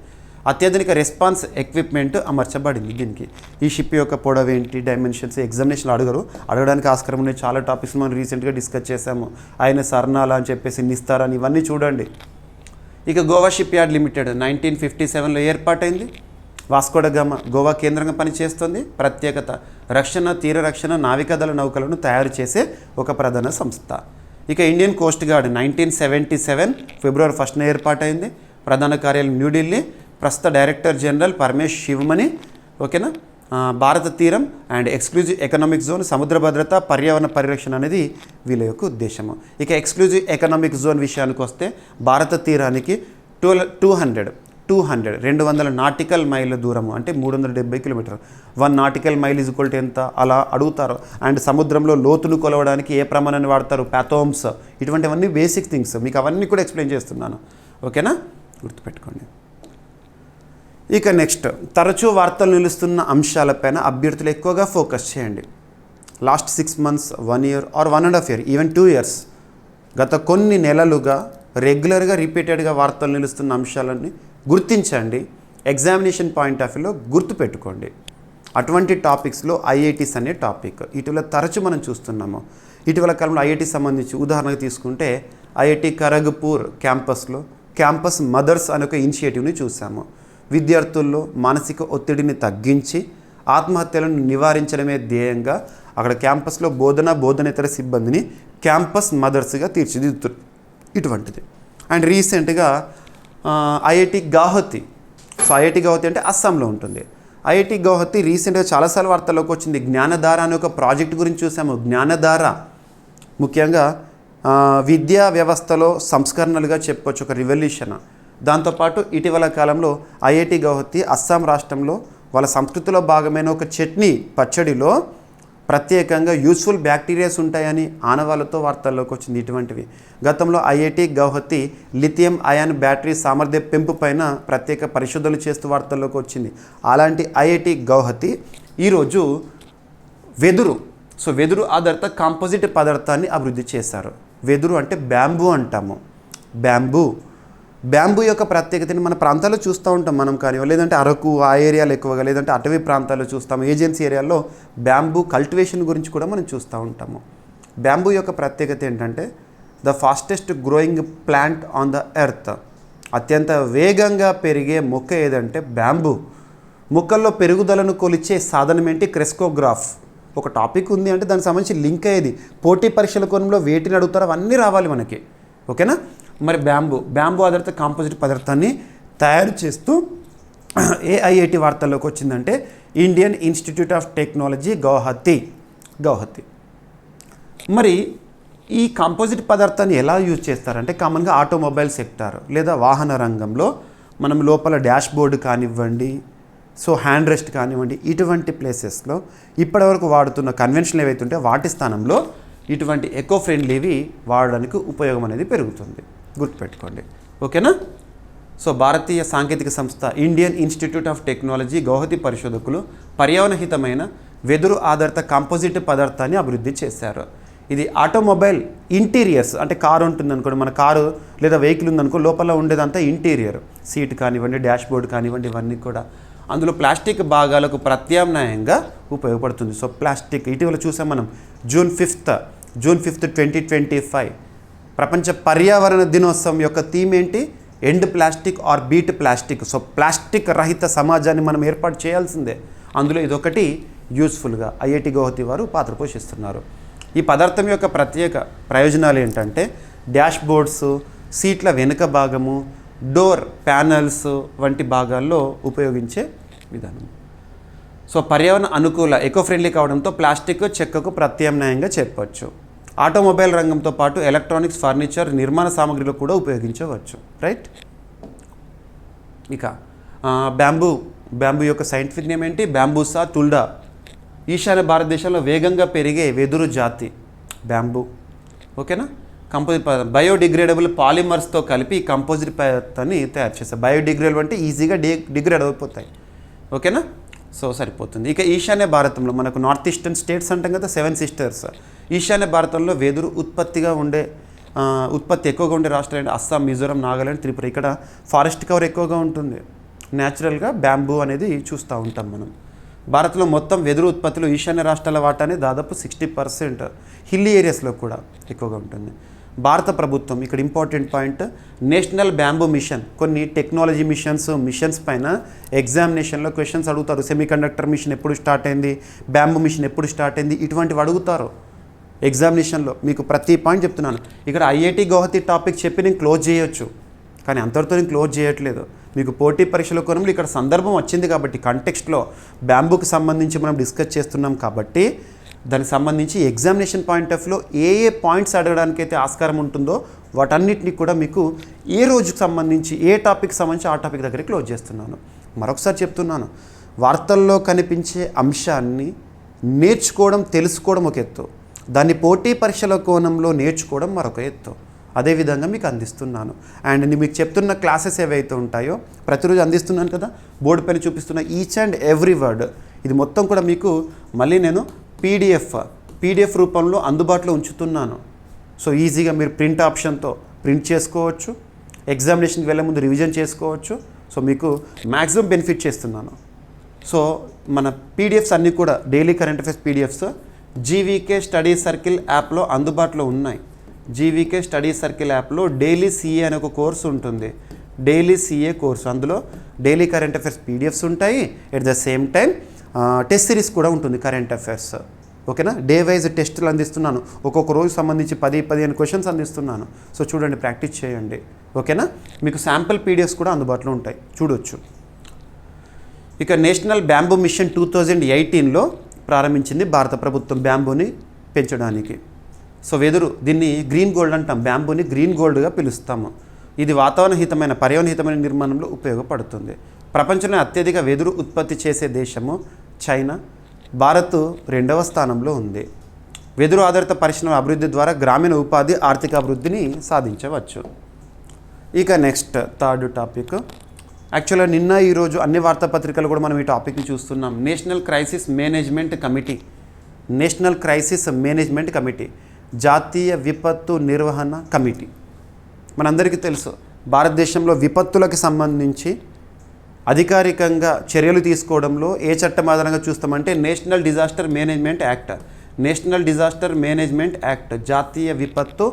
అత్యాధునిక రెస్పాన్స్ ఎక్విప్మెంట్ అమర్చబడింది దీనికి. ఈ షిప్ యొక్క పొడవు ఏంటి, డైమెన్షన్స్ ఎగ్జామినేషన్లో అడగడానికి ఆస్కారం ఉన్నాయి. చాలా టాపిక్స్ మనం రీసెంట్గా డిస్కస్ చేసాము. ఆయన సర్నాల అని చెప్పేసి నిస్తారా అని ఇవన్నీ చూడండి. ఇక గోవా షిప్ యార్డ్ లిమిటెడ్ 1957లో ఏర్పాటైంది. వాస్కోడగామా గోవా కేంద్రంగా పనిచేస్తుంది. ప్రత్యేకత రక్షణ, తీర రక్షణ, నావికాదళ నౌకలను తయారు చేసే ఒక ప్రధాన సంస్థ. ఇక ఇండియన్ కోస్ట్ గార్డ్ 1977 ఫిబ్రవరి 1న ఏర్పాటైంది. ప్రధాన కార్యాలయం న్యూఢిల్లీ. ప్రస్తుత డైరెక్టర్ జనరల్ పరమేష్ శివమణి. ఓకేనా. భారత తీరం అండ్ ఎక్స్క్లూజివ్ ఎకనామిక్ జోన్, సముద్ర భద్రత, పర్యావరణ పరిరక్షణ అనేది వీళ్ళ యొక్క ఉద్దేశము. ఇక ఎక్స్క్లూజివ్ ఎకనామిక్ జోన్ విషయానికి వస్తే భారత తీరానికి 200 నాటికల్ మైళ్ళ దూరము, అంటే 370 kilometre. 1 nautical mile is equal to ఎంత అలా అడుగుతారు. అండ్ సముద్రంలో లోతును కొలవడానికి ఏ ప్రమాణాన్ని వాడతారు, ప్యాథోమ్స్. ఇటువంటివన్నీ బేసిక్ థింగ్స్, మీకు అవన్నీ కూడా ఎక్స్ప్లెయిన్ చేస్తున్నాను. ఓకేనా, గుర్తుపెట్టుకోండి. ఇక నెక్స్ట్, తరచూ వార్తలు నిలుస్తున్న అంశాలపైన అభ్యర్థులు ఎక్కువగా ఫోకస్ చేయండి. Last 6 months, 1 year or 1.5 year, even 2 years, గత కొన్ని నెలలుగా రెగ్యులర్గా రిపీటెడ్గా వార్తలు నిలుస్తున్న అంశాలన్నీ గుర్తించండి. ఎగ్జామినేషన్ పాయింట్ ఆఫ్ వ్యూలో గుర్తుపెట్టుకోండి. అటువంటి టాపిక్స్లో ఐఐటీస్ అనే టాపిక్ ఇటీవల తరచు మనం చూస్తున్నాము. ఇటీవల కాలంలో ఐఐటీ సంబంధించి ఉదాహరణకు తీసుకుంటే ఐఐటి ఖరగ్పూర్ క్యాంపస్లో క్యాంపస్ మదర్స్ అనే ఒక ఇనిషియేటివ్ని చూసాము. విద్యార్థుల్లో మానసిక ఒత్తిడిని తగ్గించి ఆత్మహత్యలను నివారించడమే ధ్యేయంగా అక్కడ క్యాంపస్లో బోధనేతర సిబ్బందిని క్యాంపస్ మదర్స్గా తీర్చిదిద్దుతారు. ఇటువంటిది. అండ్ రీసెంట్గా IIT Guwahati. So IIT Guwahati అంటే అస్సాంలో ఉంటుంది. ఐఐటి గౌహతి రీసెంట్గా చాలాసార్లు వార్తల్లోకి వచ్చింది. జ్ఞానధార అనే ఒక ప్రాజెక్ట్ గురించి చూసాము. జ్ఞానధార ముఖ్యంగా విద్యా వ్యవస్థలో సంస్కరణలుగా చెప్పుకోవచ్చు, ఒక రివల్యూషన్. దాంతోపాటు ఇటీవల కాలంలో ఐఐటి గౌహతి అస్సాం రాష్ట్రంలో వాళ్ళ సంస్కృతిలో భాగమైన ఒక చట్నీ పచ్చడిలో ప్రత్యేకంగా యూస్ఫుల్ బ్యాక్టీరియాస్ ఉంటాయని ఆనవాళ్ళతో వార్తల్లోకి వచ్చింది. ఇటువంటివి గతంలో IIT Guwahati lithium ion battery సామర్థ్య పెంపు పైన ప్రత్యేక పరిశోధనలు చేస్తూ వార్తల్లోకి వచ్చింది. అలాంటి ఐఐటి గౌహతి ఈరోజు వెదురు ఆధారిత కాంపోజిట్ పదార్థాన్ని అభివృద్ధి చేశారు. వెదురు అంటే బ్యాంబూ అంటాము. బ్యాంబూ యొక్క ప్రత్యేకతని మన ప్రాంతాల్లో చూస్తూ ఉంటాం మనం, కానీ లేదంటే అరకు ఆ ఏరియాలో ఎక్కువగా, లేదంటే అటవీ ప్రాంతాల్లో చూస్తాము. ఏజెన్సీ ఏరియాల్లో బ్యాంబూ కల్టివేషన్ గురించి కూడా మనం చూస్తూ ఉంటాము. బ్యాంబూ యొక్క ప్రత్యేకత ఏంటంటే the fastest growing plant on the earth. అత్యంత వేగంగా పెరిగే మొక్క ఏదంటే బ్యాంబూ. మొక్కల్లో పెరుగుదలను కొలిచే సాధనం ఏంటి, క్రెస్కోగ్రాఫ్. ఒక టాపిక్ ఉంది అంటే దానికి సంబంధించి లింక్ అయ్యేది. పోటీ పరీక్షల కోణంలో వేటిని అడుగుతారో అవన్నీ రావాలి మనకి. ఓకేనా. మరి బ్యాంబూ ఆధారిత కాంపోజిట్ పదార్థాన్ని తయారు చేస్తూ ఏఐఐటి వార్తల్లోకి వచ్చిందంటే Indian institute of technology Guwahati. మరి ఈ కాంపోజిట్ పదార్థాన్ని ఎలా యూజ్ చేస్తారంటే కామన్గా ఆటోమొబైల్ సెక్టార్ లేదా వాహన రంగంలో మనం లోపల డాష్ బోర్డు కానివ్వండి, సో హ్యాండ్ రెస్ట్ కానివ్వండి, ఇటువంటి ప్లేసెస్లో ఇప్పటివరకు వాడుతున్న కన్వెన్షన్ ఏవైతే ఉంటే వాటి స్థానంలో ఇటువంటి ఎకో ఫ్రెండ్లీవి వాడడానికి ఉపయోగం అనేది పెరుగుతుంది. గుర్తుపెట్టుకోండి. ఓకేనా. సో భారతీయ సాంకేతిక సంస్థ Indian institute of technology Guwahati పరిశోధకులు పర్యావరణహితమైన వెదురు ఆధారిత కాంపోజిట్ పదార్థాన్ని అభివృద్ధి చేశారు. ఇది ఆటోమొబైల్ ఇంటీరియర్స్, అంటే కారు ఉంటుంది అనుకోండి, మన కారు లేదా వెహికల్ ఉందనుకో, లోపల ఉండేదంతా ఇంటీరియర్, సీట్ కానివ్వండి, డాష్ బోర్డ్ కానివ్వండి, ఇవన్నీ కూడా అందులో ప్లాస్టిక్ భాగాలకు ప్రత్యామ్నాయంగా ఉపయోగపడుతుంది. సో ప్లాస్టిక్ ఇటీవల చూసాం మనం జూన్ 5th 2025 ప్రపంచ పర్యావరణ దినోత్సవం యొక్క థీమ్ ఏంటి, end plastic are beat plastic. So plastic రహిత సమాజాన్ని మనం ఏర్పాటు చేయాల్సిందే. అందులో ఇదొకటి యూస్ఫుల్గా ఐఐటి గౌహతి వారు పాత్ర పోషిస్తున్నారు. ఈ పదార్థం యొక్క ప్రత్యేక ప్రయోజనాలు ఏంటంటే డాష్ బోర్డ్స్, సీట్ల వెనుక భాగము, డోర్ ప్యానల్స్ వంటి భాగాల్లో ఉపయోగించే విధానం. సో పర్యావరణ అనుకూల ఎకో ఫ్రెండ్లీ కావడంతో ప్లాస్టిక్ చెక్కకు ప్రత్యామ్నాయంగా చెప్పవచ్చు. ఆటోమొబైల్ రంగంతో పాటు ఎలక్ట్రానిక్స్, ఫర్నిచర్, నిర్మాణ సామగ్రిలో కూడా ఉపయోగించవచ్చు. రైట్. ఇక బ్యాంబూ యొక్క సైంటిఫిక్ నేమ్ ఏంటి, బ్యాంబూసా టుల్డా. ఈశాన్య భారతదేశంలో వేగంగా పెరిగే వెదురు జాతి బ్యాంబూ. ఓకేనా. కంపోజిట్ బయోడిగ్రేడబుల్ పాలిమర్స్తో కలిపి కంపోజిట్ పదార్థాన్ని తయారు చేస్తారు. బయోడిగ్రేడబుల్ అంటే ఈజీగా డిగ్రేడ్ అయిపోతాయి. ఓకేనా. సో సరిపోతుంది. ఇక ఈశాన్య భారతంలో మనకు నార్త్ ఈస్టర్న్ స్టేట్స్ అంటాం కదా, 7 sisters. ఈశాన్య భారతంలో వెదురు ఉత్పత్తి ఎక్కువగా ఉండే రాష్ట్రాలు అస్సాం, మిజోరం, నాగాలాండ్, త్రిపుర. ఇక్కడ ఫారెస్ట్ కవర్ ఎక్కువగా ఉంటుంది. న్యాచురల్గా బ్యాంబూ అనేది చూస్తూ ఉంటాం మనం. భారత్లో మొత్తం వెదురు ఉత్పత్తులు ఈశాన్య రాష్ట్రాల వాటానే దాదాపు 60%, హిల్లీ ఏరియాస్లో కూడా ఎక్కువగా ఉంటుంది. భారత ప్రభుత్వం ఇక్కడ important point, national bamboo mission, కొన్ని టెక్నాలజీ మిషన్స్ పైన ఎగ్జామినేషన్లో క్వశ్చన్స్ అడుగుతారు. సెమీకండక్టర్ మిషన్ ఎప్పుడు స్టార్ట్ అయింది, బ్యాంబూ మిషన్ ఎప్పుడు స్టార్ట్ అయింది, ఇటువంటివి అడుగుతారు ఎగ్జామినేషన్లో. మీకు ప్రతి పాయింట్ చెప్తున్నాను. ఇక్కడ ఐఐటి గౌహతి టాపిక్ చెప్పి నేను క్లోజ్ చేయొచ్చు, కానీ అంతటితో నేను క్లోజ్ చేయట్లేదు. మీకు పోటీ పరీక్షల కోణంలో ఇక్కడ సందర్భం వచ్చింది కాబట్టి, కంటెక్స్ట్లో బ్యాంబూకి సంబంధించి మనం డిస్కస్ చేస్తున్నాం కాబట్టి, దానికి సంబంధించి ఎగ్జామినేషన్ పాయింట్ ఆఫ్ వ్యూలో ఏ పాయింట్స్ అడగడానికైతే ఆస్కారం ఉంటుందో వాటన్నిటిని కూడా మీకు ఏ రోజుకు సంబంధించి ఏ టాపిక్ సంబంధించి ఆ టాపిక్ దగ్గర క్లోజ్ చేస్తున్నాను. మరొకసారి చెప్తున్నాను, వార్తల్లో కనిపించే అంశాన్ని నేర్చుకోవడం, తెలుసుకోవడం ఒక ఎత్తు, దాన్ని పోటీ పరీక్షల కోణంలో నేర్చుకోవడం మరొక ఎత్తు. అదేవిధంగా మీకు అందిస్తున్నాను. అండ్ నేను మీకు చెప్తున్న క్లాసెస్ ఏవైతే ఉంటాయో ప్రతిరోజు అందిస్తున్నాను కదా, బోర్డు పైన చూపిస్తున్న ఈచ్ అండ్ ఎవ్రీ వర్డ్, ఇది మొత్తం కూడా మీకు మళ్ళీ నేను పీడిఎఫ్ రూపంలో అందుబాటులో ఉంచుతున్నాను. సో ఈజీగా మీరు ప్రింట్ ఆప్షన్తో ప్రింట్ చేసుకోవచ్చు, ఎగ్జామినేషన్కి వెళ్ళే ముందు రివిజన్ చేసుకోవచ్చు. సో మీకు మ్యాక్సిమం బెనిఫిట్ చేస్తున్నాను. సో మన పీడిఎఫ్స్ అన్నీ కూడా daily current affairs PDFs GVK study circle యాప్లో అందుబాటులో ఉన్నాయి. జీవీకే స్టడీ సర్కిల్ యాప్లో డైలీ సిఏ అనే ఒక కోర్సు ఉంటుంది. డైలీ సిఏ కోర్సు, అందులో డైలీ కరెంట్ అఫైర్స్ పీడిఎఫ్స్ ఉంటాయి. At the same time test series కూడా ఉంటుంది కరెంట్ అఫైర్స్. ఓకేనా, డే వైజ్ టెస్టులు అందిస్తున్నాను. ఒక్కొక్క రోజు సంబంధించి 10-15 క్వశ్చన్స్ అందిస్తున్నాను. సో చూడండి, ప్రాక్టీస్ చేయండి. ఓకేనా, మీకు శాంపిల్ పీడిఎఫ్స్ కూడా అందుబాటులో ఉంటాయి, చూడొచ్చు. ఇక నేషనల్ బ్యాంబూ మిషన్ 2018లో ప్రారంభించింది భారత ప్రభుత్వం బ్యాంబూని పెంచడానికి. సో వెదురు, దీన్ని గ్రీన్ గోల్డ్ అంటాం, బ్యాంబూని గ్రీన్ గోల్డ్గా పిలుస్తాము. ఇది వాతావరణహితమైన పర్యావరణహితమైన నిర్మాణంలో ఉపయోగపడుతుంది. ప్రపంచంలో అత్యధిక వెదురు ఉత్పత్తి చేసే దేశము చైనా, భారత్ 2వ స్థానంలో ఉంది. వెదురు ఆధారిత పరిశ్రమల అభివృద్ధి ద్వారా గ్రామీణ ఉపాధి, ఆర్థిక అభివృద్ధిని సాధించవచ్చు. ఇక నెక్స్ట్ థర్డ్ టాపిక్, యాక్చువల్గా నిన్న ఈరోజు అన్ని వార్తాపత్రికలు కూడా మనం ఈ టాపిక్ని చూస్తున్నాం. National crisis management committee, national crisis management committee, జాతీయ విపత్తు నిర్వహణ కమిటీ. మనందరికీ తెలుసు, భారతదేశంలో విపత్తులకు సంబంధించి అధికారికంగా చర్యలు తీసుకోవడంలో ఏ చట్టం ఆధారంగా చూస్తామంటే National Disaster Management Act. National Disaster Management Act, జాతీయ విపత్తు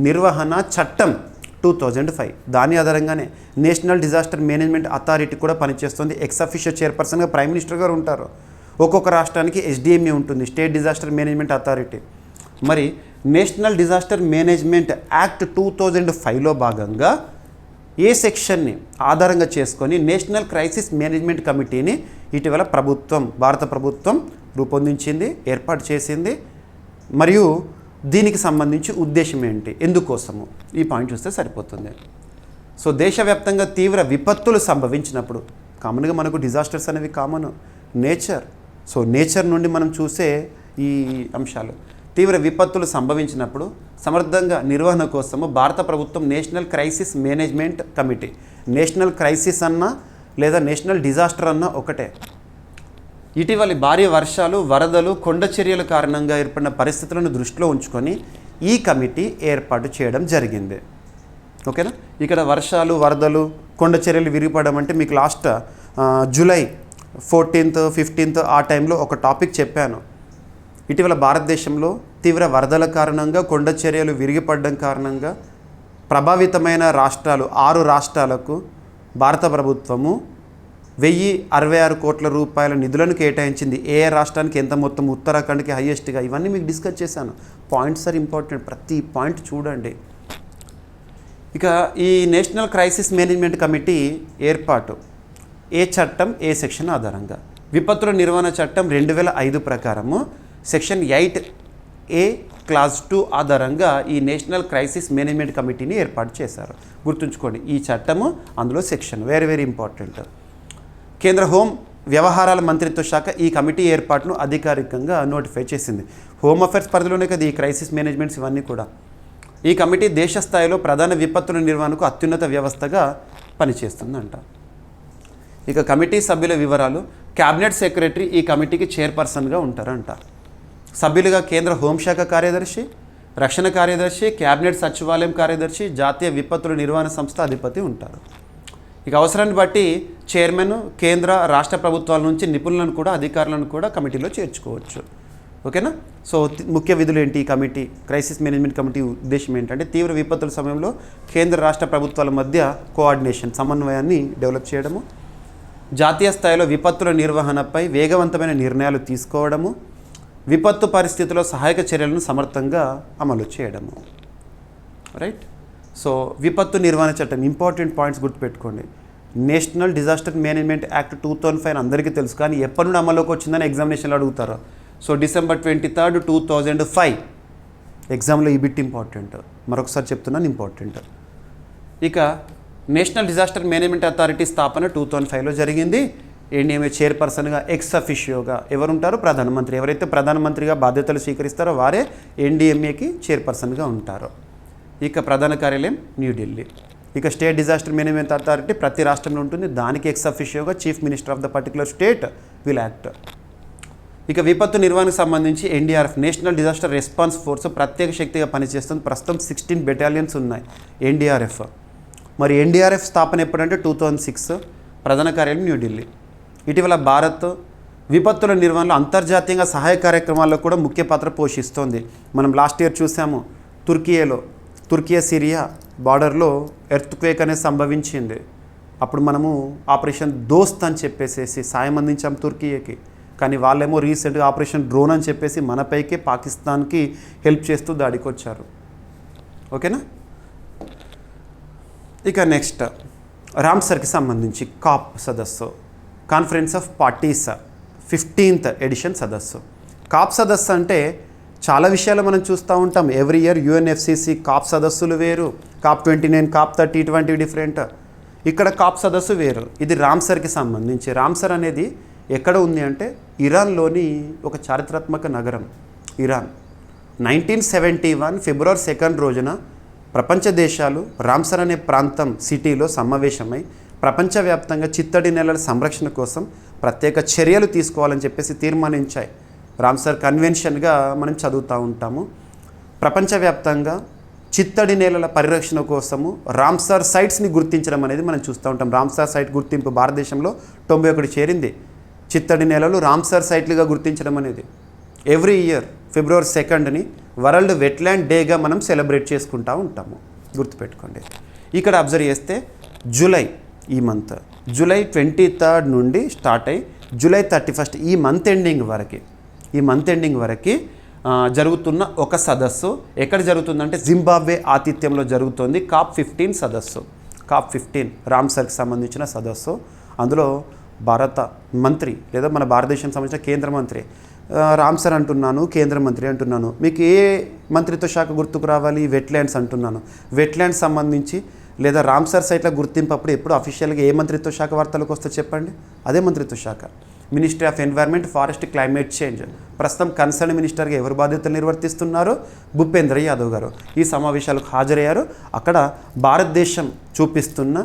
నిర్వహణ చట్టం 2005. దాని ఆధారంగానే నేషనల్ డిజాస్టర్ మేనేజ్మెంట్ అథారిటీ కూడా పనిచేస్తుంది. ఎక్స్ అఫీషియో చైర్పర్సన్గా ప్రైమ్ మినిస్టర్ గారు ఉంటారు. ఒక్కొక్క రాష్ట్రానికి SDMA ఉంటుంది, స్టేట్ డిజాస్టర్ మేనేజ్మెంట్ అథారిటీ. మరి నేషనల్ డిజాస్టర్ మేనేజ్మెంట్ యాక్ట్ 2005లో భాగంగా ఏ సెక్షన్ని ఆధారంగా చేసుకొని నేషనల్ క్రైసిస్ మేనేజ్మెంట్ కమిటీని ఇటీవల భారత ప్రభుత్వం రూపొందించింది, ఏర్పాటు చేసింది. మరియు దీనికి సంబంధించి ఉద్దేశం ఏంటి, ఎందుకోసము, ఈ పాయింట్ చూస్తే సరిపోతుంది. సో దేశవ్యాప్తంగా తీవ్ర విపత్తులు సంభవించినప్పుడు, కామన్గా మనకు డిజాస్టర్స్ అనేవి కామన్, నేచర్. సో నేచర్ నుండి మనం చూసే ఈ అంశాలు, తీవ్ర విపత్తులు సంభవించినప్పుడు సమర్థంగా నిర్వహణ కోసము భారత ప్రభుత్వం national crisis management committee, national crisis అన్నా లేదా నేషనల్ డిజాస్టర్ అన్నా ఒకటే. ఇటీవలి భారీ వర్షాలు, వరదలు, కొండ చర్యల కారణంగా ఏర్పడిన పరిస్థితులను దృష్టిలో ఉంచుకొని ఈ కమిటీ ఏర్పాటు చేయడం జరిగింది. ఓకేనా, ఇక్కడ వర్షాలు, వరదలు, కొండ చర్యలు విరిగిపడడం అంటే మీకు లాస్ట్ జూలై 14th, 15th ఆ టైంలో ఒక టాపిక్ చెప్పాను. ఇటీవల భారతదేశంలో తీవ్ర వరదల కారణంగా, కొండ చర్యలు విరిగిపడడం కారణంగా ప్రభావితమైన రాష్ట్రాలు 6 రాష్ట్రాలకు భారత ప్రభుత్వము 1066 కోట్ల రూపాయల నిధులను కేటాయించింది. ఏ రాష్ట్రానికి ఎంత మొత్తం, ఉత్తరాఖండ్కి హైయెస్ట్గా. ఇవన్నీ మీకు డిస్కస్ చేశాను. పాయింట్స్ ఆర్ ఇంపార్టెంట్, ప్రతి పాయింట్ చూడండి. ఇక ఈ నేషనల్ క్రైసిస్ మేనేజ్మెంట్ కమిటీ ఏర్పాటు ఏ చట్టం, ఏ సెక్షన్ ఆధారంగా, విపత్తుల నిర్వహణ చట్టం 2005 ప్రకారము సెక్షన్ 8A క్లాజ్ 2 ఆధారంగా ఈ నేషనల్ క్రైసిస్ మేనేజ్మెంట్ కమిటీని ఏర్పాటు చేశారు. గుర్తుంచుకోండి, ఈ చట్టము, అందులో సెక్షన్ వెరీ వెరీ ఇంపార్టెంట్. కేంద్ర హోం వ్యవహారాల మంత్రిత్వ శాఖ ఈ కమిటీ ఏర్పాటును అధికారికంగా నోటిఫై చేసింది. హోమ్ అఫైర్స్ పరిధిలోనే కదా ఈ క్రైసిస్ మేనేజ్మెంట్స్ ఇవన్నీ కూడా. ఈ కమిటీ దేశ స్థాయిలో ప్రధాన విపత్తుల నిర్వహణకు అత్యున్నత వ్యవస్థగా పనిచేస్తుందంట. ఇక కమిటీ సభ్యుల వివరాలు, క్యాబినెట్ సెక్రటరీ ఈ కమిటీకి చైర్పర్సన్గా ఉంటారంట. సభ్యులుగా కేంద్ర హోంశాఖ కార్యదర్శి, రక్షణ కార్యదర్శి, క్యాబినెట్ సచివాలయం కార్యదర్శి, జాతీయ విపత్తుల నిర్వహణ సంస్థ అధిపతి ఉంటారు. ఇక అవసరాన్ని బట్టి చైర్మన్ కేంద్ర రాష్ట్ర ప్రభుత్వాల నుంచి నిపుణులను కూడా అధికారులను కూడా కమిటీలో చేర్చుకోవచ్చు. ఓకేనా. సో ముఖ్య విధులు ఏంటి ఈ కమిటీ, క్రైసిస్ మేనేజ్మెంట్ కమిటీ ఉద్దేశం ఏంటంటే తీవ్ర విపత్తుల సమయంలో కేంద్ర రాష్ట్ర ప్రభుత్వాల మధ్య కోఆర్డినేషన్ సమన్వయాన్ని డెవలప్ చేయడము, జాతీయ స్థాయిలో విపత్తుల నిర్వహణపై వేగవంతమైన నిర్ణయాలు తీసుకోవడము, విపత్తు పరిస్థితుల్లో సహాయక చర్యలను సమర్థంగా అమలు చేయడము. రైట్. సో విపత్తు నిర్వహణ చట్టం ఇంపార్టెంట్ పాయింట్స్ గుర్తుపెట్టుకోండి. నేషనల్ డిజాస్టర్ మేనేజ్మెంట్ యాక్ట్ 2005 అందరికీ తెలుసు, కానీ ఎప్పటి నుండి అమల్లోకి వచ్చిందని ఎగ్జామినేషన్లో అడుగుతారు. సో December 23, 2005 ఎగ్జామ్లో ఈ బిట్ ఇంపార్టెంట్, మరొకసారి చెప్తున్నాను ఇంపార్టెంట్. ఇక నేషనల్ డిజాస్టర్ మేనేజ్మెంట్ అథారిటీ స్థాపన 2005లో జరిగింది. ఎన్డీఎంఏ చైర్పర్సన్గా ఎక్స్ అఫిషియోగా ఎవరుంటారు? ప్రధానమంత్రి. ఎవరైతే ప్రధానమంత్రిగా బాధ్యతలు స్వీకరిస్తారో వారే ఎన్డీఎంఏకి చైర్పర్సన్గా ఉంటారు. ఇక ప్రధాన కార్యాలయం న్యూఢిల్లీ. ఇక స్టేట్ డిజాస్టర్ మేనేజ్మెంట్ అథారిటీ ప్రతి రాష్ట్రంలో ఉంటుంది, దానికి ఎక్స్ అఫిషియోగా chief minister of the particular state will act. ఇక విపత్తు నిర్వహణకు సంబంధించి NDRF National Disaster Response Force ప్రత్యేక శక్తిగా పనిచేస్తుంది. ప్రస్తుతం 16 బెటాలియన్స్ ఉన్నాయి ఎన్డీఆర్ఎఫ్. మరి ఎన్డీఆర్ఎఫ్ స్థాపన ఎప్పుడంటే 2006, ప్రధాన కార్యాలయం న్యూఢిల్లీ. ఇటీవల భారత్ విపత్తుల నిర్వహణలో అంతర్జాతీయంగా సహాయ కార్యక్రమాల్లో కూడా ముఖ్య పాత్ర పోషిస్తోంది. మనం లాస్ట్ ఇయర్ చూసాము, తుర్కియా సిరియా బార్డర్లో ఎర్త్క్వేక్ అనేది సంభవించింది. అప్పుడు మనము ఆపరేషన్ దోస్త్ అని చెప్పేసి సాయం అందించాం తుర్కియాకి. కానీ వాళ్ళేమో రీసెంట్గా ఆపరేషన్ డ్రోన్ అని చెప్పేసి మనపైకి పాకిస్తాన్కి హెల్ప్ చేస్తూ దాడికి వచ్చారు. ఓకేనా. ఇక నెక్స్ట్ రామ్సర్కి సంబంధించి కాప్ సదస్సు, conference of parties 15th edition సదస్సు. కాప్ సదస్సు అంటే చాలా విషయాలు మనం చూస్తూ ఉంటాం. ఎవ్రీ ఇయర్ యుఎన్ఎఫ్సిసి కాప్ సదస్సులు వేరు, COP 29, COP 30 ఇటువంటి డిఫరెంట్. ఇక్కడ కాప్ సదస్సు వేరు. ఇది రామ్సర్కి సంబంధించి. రామ్సర్ అనేది ఎక్కడ ఉంది అంటే ఇరాన్లోని ఒక చారిత్రాత్మక నగరం ఇరాన్. 1971 February 2 రోజున ప్రపంచ దేశాలు రామ్సర్ అనే ప్రాంతం సిటీలో సమావేశమై ప్రపంచవ్యాప్తంగా చిత్తడి నేలల సంరక్షణ కోసం ప్రత్యేక చర్యలు తీసుకోవాలని చెప్పేసి తీర్మానించాయి. రామ్సర్ కన్వెన్షన్గా మనం చదువుతూ ఉంటాము. ప్రపంచవ్యాప్తంగా చిత్తడి నేలల పరిరక్షణ కోసము రామ్సర్ సైట్స్ని గుర్తించడం అనేది మనం చూస్తూ ఉంటాం. రామ్సర్ సైట్ గుర్తింపు భారతదేశంలో 91 చేరింది. చిత్తడి నేలలు రామ్సర్ సైట్లుగా గుర్తించడం అనేది every year February 2 world wetland డేగా మనం సెలబ్రేట్ చేసుకుంటూ ఉంటాము. గుర్తుపెట్టుకోండి. ఇక్కడ అబ్జర్వ్ చేస్తే ఈ జూలై 23 నుండి స్టార్ట్ అయ్యి July 31 ఈ మంత్ ఎండింగ్ వరకు జరుగుతున్న ఒక సదస్సు ఎక్కడ జరుగుతుందంటే జింబాబ్వే ఆతిథ్యంలో జరుగుతుంది. COP 15 సదస్సు. COP 15 రామ్సర్కి సంబంధించిన సదస్సు. అందులో భారత మంత్రి లేదా మన భారతదేశానికి సంబంధించిన కేంద్ర మంత్రి, రామ్సర్ అంటున్నాను, కేంద్ర మంత్రి అంటున్నాను, మీకు ఏ మంత్రిత్వ శాఖ గుర్తుకు రావాలి? వెట్లాండ్స్ అంటున్నాను. వెట్లాండ్స్ సంబంధించి లేదా రామ్సర్ సైట్ల గుర్తింపు అప్పుడు ఎప్పుడు అఫీషియల్గా ఏ మంత్రిత్వ శాఖ వార్తలకు వస్తే చెప్పండి? అదే మంత్రిత్వ శాఖ, ministry of environment, forest, climate change. ప్రస్తుతం కన్సర్న్ మినిస్టర్గా ఎవరు బాధ్యతలు నిర్వర్తిస్తున్నారు? భూపేంద్ర యాదవ్ గారు ఈ సమావేశాలకు హాజరయ్యారు. అక్కడ భారతదేశం చూపిస్తున్న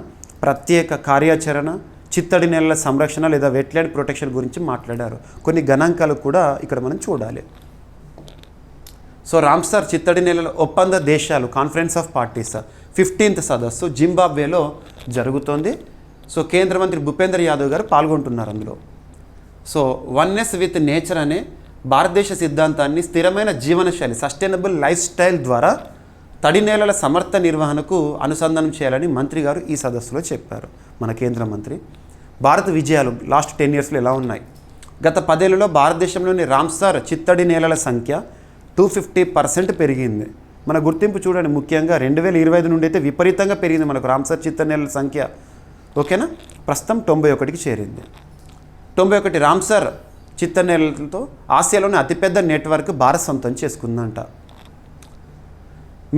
ప్రత్యేక కార్యాచరణ, చిత్తడి నేలల సంరక్షణ లేదా వెట్లాండ్ ప్రొటెక్షన్ గురించి మాట్లాడారు. కొన్ని గణాంకాలు కూడా ఇక్కడ మనం చూడాలి. సో రామ్సర్ చిత్తడి నేలల ఒప్పంద దేశాలు కాన్ఫరెన్స్ ఆఫ్ పార్టీస్ 15th సదస్సు జింబాబ్వేలో జరుగుతోంది. సో కేంద్ర మంత్రి భూపేంద్ర యాదవ్ గారు పాల్గొంటున్నారు అందులో. సో వన్నెస్ విత్ నేచర్ అనే భారతదేశ సిద్ధాంతాన్ని స్థిరమైన జీవనశైలి సస్టైనబుల్ లైఫ్ స్టైల్ ద్వారా తడి నేలల సమర్థ నిర్వహణకు అనుసంధానం చేయాలని మంత్రి గారు ఈ సదస్సులో చెప్పారు. మన కేంద్ర మంత్రి భారత విజయాలు లాస్ట్ 10 yearsలో ఎలా ఉన్నాయి? గత 10 ఏళ్లలో భారతదేశంలోని రామ్సర్ చిత్తడి నేలల సంఖ్య 250% పెరిగింది. మన గుర్తింపు చూడండి, ముఖ్యంగా 2025 నుండి అయితే విపరీతంగా పెరిగింది మనకు రామ్సర్ చిత్తడి నేలల సంఖ్య. ఓకేనా. ప్రస్తుతం 91కి చేరింది. 91 రామ్సర్ చిత్తడి నేలలతో ఆసియాలోని అతిపెద్ద నెట్వర్క్ భారత్ సొంతం చేసుకుందంట.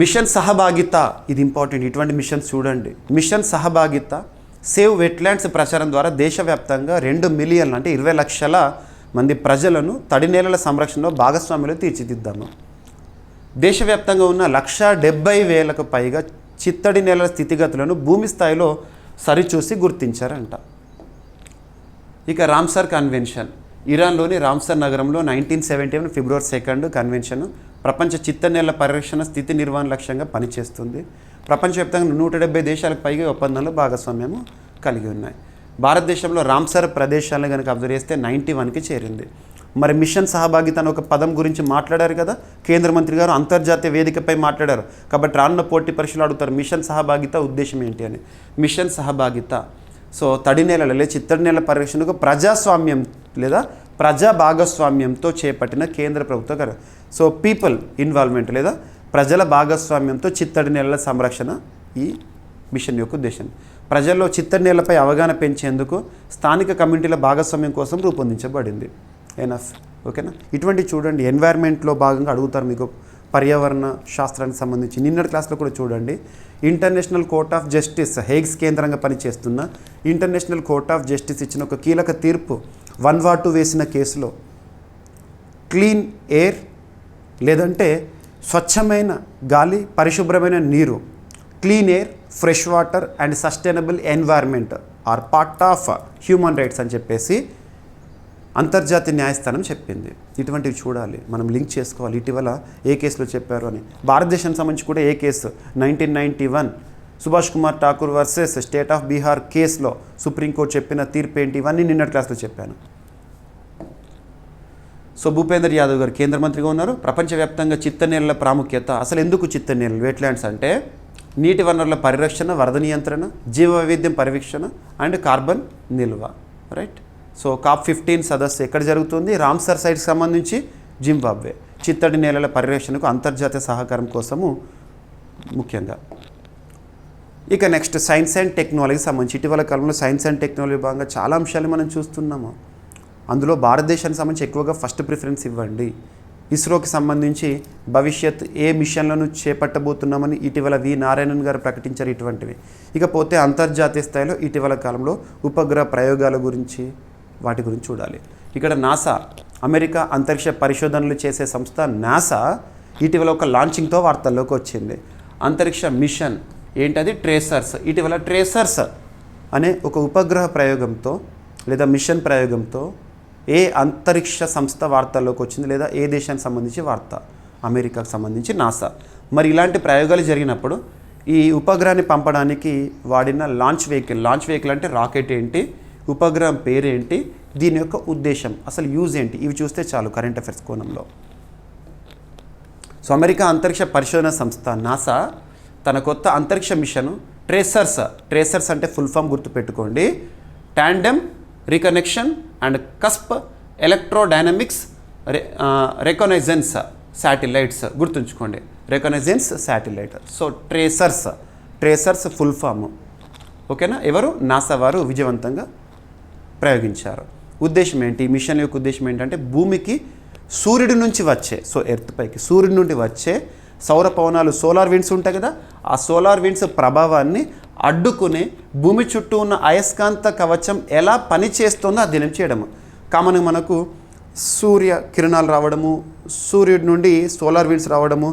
మిషన్ సహభాగిత, ఇది ఇంపార్టెంట్. ఇటువంటి మిషన్స్ చూడండి. మిషన్ సహభాగిత సేవ్ వెట్లాండ్స్ ప్రచారం ద్వారా దేశవ్యాప్తంగా 2 మిలియన్లు అంటే 20 లక్షల మంది ప్రజలను తడి నేలల సంరక్షణలో భాగస్వాములు తీర్చిదిద్దాము. దేశవ్యాప్తంగా ఉన్న 170,000కు పైగా చిత్తడి నేలల స్థితిగతులను భూమి స్థాయిలో సరిచూసి గుర్తించారంట. ఇక రామ్సర్ కన్వెన్షన్ ఇరాన్లోని రామ్సర్ నగరంలో 1971 February 2 కన్వెన్షన్ ప్రపంచ చిత్తడి నేలల పరిరక్షణ స్థితి నిర్వహణ లక్ష్యంగా పనిచేస్తుంది. ప్రపంచవ్యాప్తంగా 170 దేశాలకు పైగా ఒప్పందంలో భాగస్వామ్యము కలిగి ఉన్నాయి. భారతదేశంలో రామ్సర్ ప్రదేశాలను కనుక అబ్జర్వ్ చేస్తే 91కి చేరింది. మరి మిషన్ సహభాగిత అనే ఒక పదం గురించి మాట్లాడారు కదా కేంద్ర మంత్రి గారు, అంతర్జాతీయ వేదికపై మాట్లాడారు. కాబట్టి రానున్న పోటీ పరీక్షలు అడుగుతారు మిషన్ సహభాగిత ఉద్దేశం ఏంటి అని. మిషన్ సహభాగిత సో తడి నేలల లేదా చిత్తడి నేలల పరిరక్షణకు ప్రజాస్వామ్యం లేదా ప్రజా భాగస్వామ్యంతో చేపట్టిన కేంద్ర ప్రభుత్వ సో పీపుల్ ఇన్వాల్వ్మెంట్ లేదా ప్రజల భాగస్వామ్యంతో చిత్తడి నేలల సంరక్షణ ఈ మిషన్ యొక్క ఉద్దేశం. ప్రజల్లో చిత్తడి నేలపై అవగాహన పెంచేందుకు స్థానిక కమ్యూనిటీల భాగస్వామ్యం కోసం రూపొందించబడింది. ఎనఫ్ ఓకేనా. ఇటువంటి చూడండి ఎన్వైర్న్మెంట్లో భాగంగా అడుగుతారు మీకు పర్యావరణ శాస్త్రానికి సంబంధించి. నిన్నటి క్లాస్లో కూడా చూడండి ఇంటర్నేషనల్ కోర్ట్ ఆఫ్ జస్టిస్ హేగ్స్ కేంద్రంగా పనిచేస్తున్న ఇంటర్నేషనల్ కోర్ట్ ఆఫ్ జస్టిస్ ఇచ్చిన ఒక కీలక తీర్పు 1/2 వేసిన కేసులో క్లీన్ ఎయిర్ లేదంటే స్వచ్ఛమైన గాలి, పరిశుభ్రమైన నీరు, clean air, fresh water and sustainable environment are part of human rights అని చెప్పేసి అంతర్జాతీయ న్యాయస్థానం చెప్పింది. ఇటువంటివి చూడాలి, మనం లింక్ చేసుకోవాలి. ఇటీవల ఏ కేసులో చెప్పారు అని. భారతదేశానికి సంబంధించి కూడా ఏ case 1991 Subhash Kumar Thakur versus State of Bihar కేసులో సుప్రీంకోర్టు చెప్పిన తీర్పు ఏంటి, ఇవన్నీ నిన్నటి క్లాస్లో చెప్పాను. సో భూపేందర్ యాదవ్ గారు కేంద్ర మంత్రిగా ఉన్నారు. ప్రపంచవ్యాప్తంగా చిత్తనీళ్ళ ప్రాముఖ్యత, అసలు ఎందుకు చిత్తనీళ్ళు వెట్లాండ్స్ అంటే నీటి వనరుల పరిరక్షణ, వరద నియంత్రణ, జీవ వైవిధ్యం పరిరక్షణ అండ్ కార్బన్ నిల్వ. రైట్. సో COP15 సదస్సు ఎక్కడ జరుగుతుంది? రామ్సర్ సైట్కి సంబంధించి జింబాబ్వే. చిత్తడి నేలల పరిరక్షణకు అంతర్జాతీయ సహకారం కోసము ముఖ్యంగా. ఇక నెక్స్ట్ సైన్స్ అండ్ టెక్నాలజీకి సంబంధించి ఇటీవల కాలంలో సైన్స్ అండ్ టెక్నాలజీ భాగంగా చాలా అంశాలు మనం చూస్తున్నాము. అందులో భారతదేశానికి సంబంధించి ఎక్కువగా ఫస్ట్ ప్రిఫరెన్స్ ఇవ్వండి. ఇస్రోకి సంబంధించి భవిష్యత్ ఏ మిషన్లను చేపట్టబోతున్నామని ఇటీవల వి నారాయణన్ గారు ప్రకటించారు. ఇటువంటివి. ఇకపోతే అంతర్జాతీయ స్థాయిలో ఇటీవల కాలంలో ఉపగ్రహ ప్రయోగాల గురించి వాటి గురించి చూడాలి. ఇక్కడ నాసా, అమెరికా అంతరిక్ష పరిశోధనలు చేసే సంస్థ నాసా ఇటీవల ఒక లాంచింగ్తో వార్తల్లోకి వచ్చింది. అంతరిక్ష మిషన్ ఏంటది? ట్రేసర్స్. ఇటీవల ట్రేసర్స్ అనే ఒక ఉపగ్రహ ప్రయోగంతో లేదా మిషన్ ప్రయోగంతో ఏ అంతరిక్ష సంస్థ వార్తల్లోకి వచ్చింది లేదా ఏ దేశానికి సంబంధించి వార్త? అమెరికాకు సంబంధించి నాసా. మరి ఇలాంటి ప్రయోగాలు జరిగినప్పుడు ఈ ఉపగ్రహాన్ని పంపడానికి వాడిన లాంచ్ వెహికల్ అంటే రాకెట్ ఏంటి, ఉపగ్రహం పేరేంటి, దీని యొక్క ఉద్దేశం, అసలు యూజ్ ఏంటి, ఇవి చూస్తే చాలు కరెంట్ అఫైర్స్ కోణంలో. సో అమెరికా అంతరిక్ష పరిశోధన సంస్థ నాసా తన కొత్త అంతరిక్ష మిషన్ ట్రేసర్స్ అంటే ఫుల్ ఫామ్ గుర్తుపెట్టుకోండి. టాండెమ్ రికనెక్షన్ అండ్ కస్ప్ ఎలక్ట్రోడైనమిక్స్ రెకనైజెన్స్ శాటిలైట్స్ గుర్తుంచుకోండి. రెకనైజెన్స్ శాటిలైట్. సో ట్రేసర్స్ ఫుల్ ఫామ్ ఓకేనా. ఎవరు? నాసా వారు విజయవంతంగా ప్రయోగించారు. ఉద్దేశం ఏంటి? మిషన్ యొక్క ఉద్దేశం ఏంటంటే భూమికి సూర్యుడి నుంచి వచ్చే ఎర్త్ పైకి సూర్యుడి నుండి వచ్చే సౌర పవనాలు, సోలార్ విండ్స్ ఉంటాయి కదా, ఆ సోలార్ విండ్స్ ప్రభావాన్ని అడ్డుకుని భూమి చుట్టూ ఉన్న అయస్కాంత కవచం ఎలా పనిచేస్తుందో అధ్యయనం చేయడము. కామన్గా మనకు సూర్య కిరణాలు రావడము, సూర్యుడి నుండి సోలార్ విండ్స్ రావడము,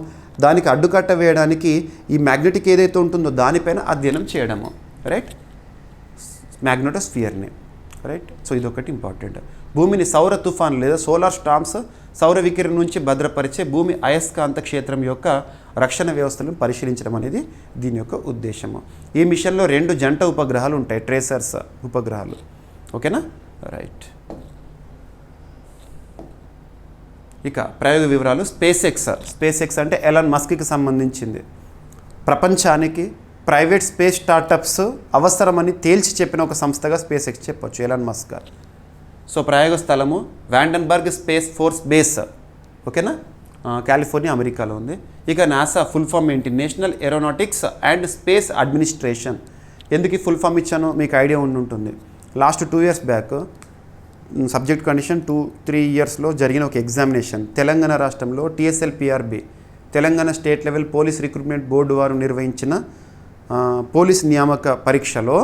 దానికి అడ్డుకట్ట వేయడానికి ఈ మ్యాగ్నెటిక్ ఏదైతే ఉంటుందో దానిపైన అధ్యయనం చేయడము. రైట్. మ్యాగ్నెటోస్ఫియర్ని. రైట్. సో ఇదొకటి ఇంపార్టెంట్. భూమిని సౌర తుఫాన్ లేదా సోలార్ స్టార్మ్స్ సౌర వికిరణం నుంచి భద్రపరిచే భూమి అయస్కాంత క్షేత్రం యొక్క రక్షణ వ్యవస్థలను పరిశీలించడం అనేది దీని యొక్క ఉద్దేశము. ఈ మిషన్లో 2 జంట ఉపగ్రహాలు ఉంటాయి, ట్రేసర్స్ ఉపగ్రహాలు. ఓకేనా. రైట్. ఇక ప్రయోగ వివరాలు. స్పేస్ ఎక్స్ అంటే ఎలాన్ మస్క్కి సంబంధించింది. ప్రపంచానికి ప్రైవేట్ స్పేస్ స్టార్టప్స్ అవసరమని తేల్చి చెప్పిన ఒక సంస్థగా స్పేస్ ఎక్స్ చెప్పొచ్చు ఎలాన్ మస్క్ గారు. సో ప్రయోగ స్థలము వ్యాండన్బర్గ్ స్పేస్ ఫోర్స్ బేస్. ఓకేనా. కాలిఫోర్నియా, అమెరికాలో ఉంది. ఇక నాసా ఫుల్ ఫామ్ ఏంటి? National aeronautics and space administration. ఎందుకు ఈ ఫుల్ ఫామ్ ఇచ్చానో మీకు ఐడియా ఉంటుంది. Last 2 years back subject condition 2-3 yearsలో జరిగిన ఒక ఎగ్జామినేషన్ తెలంగాణ రాష్ట్రంలో TSLPRB Telangana state level police recruitment board వారు నిర్వహించిన పోలీస్ నియామక పరీక్షలో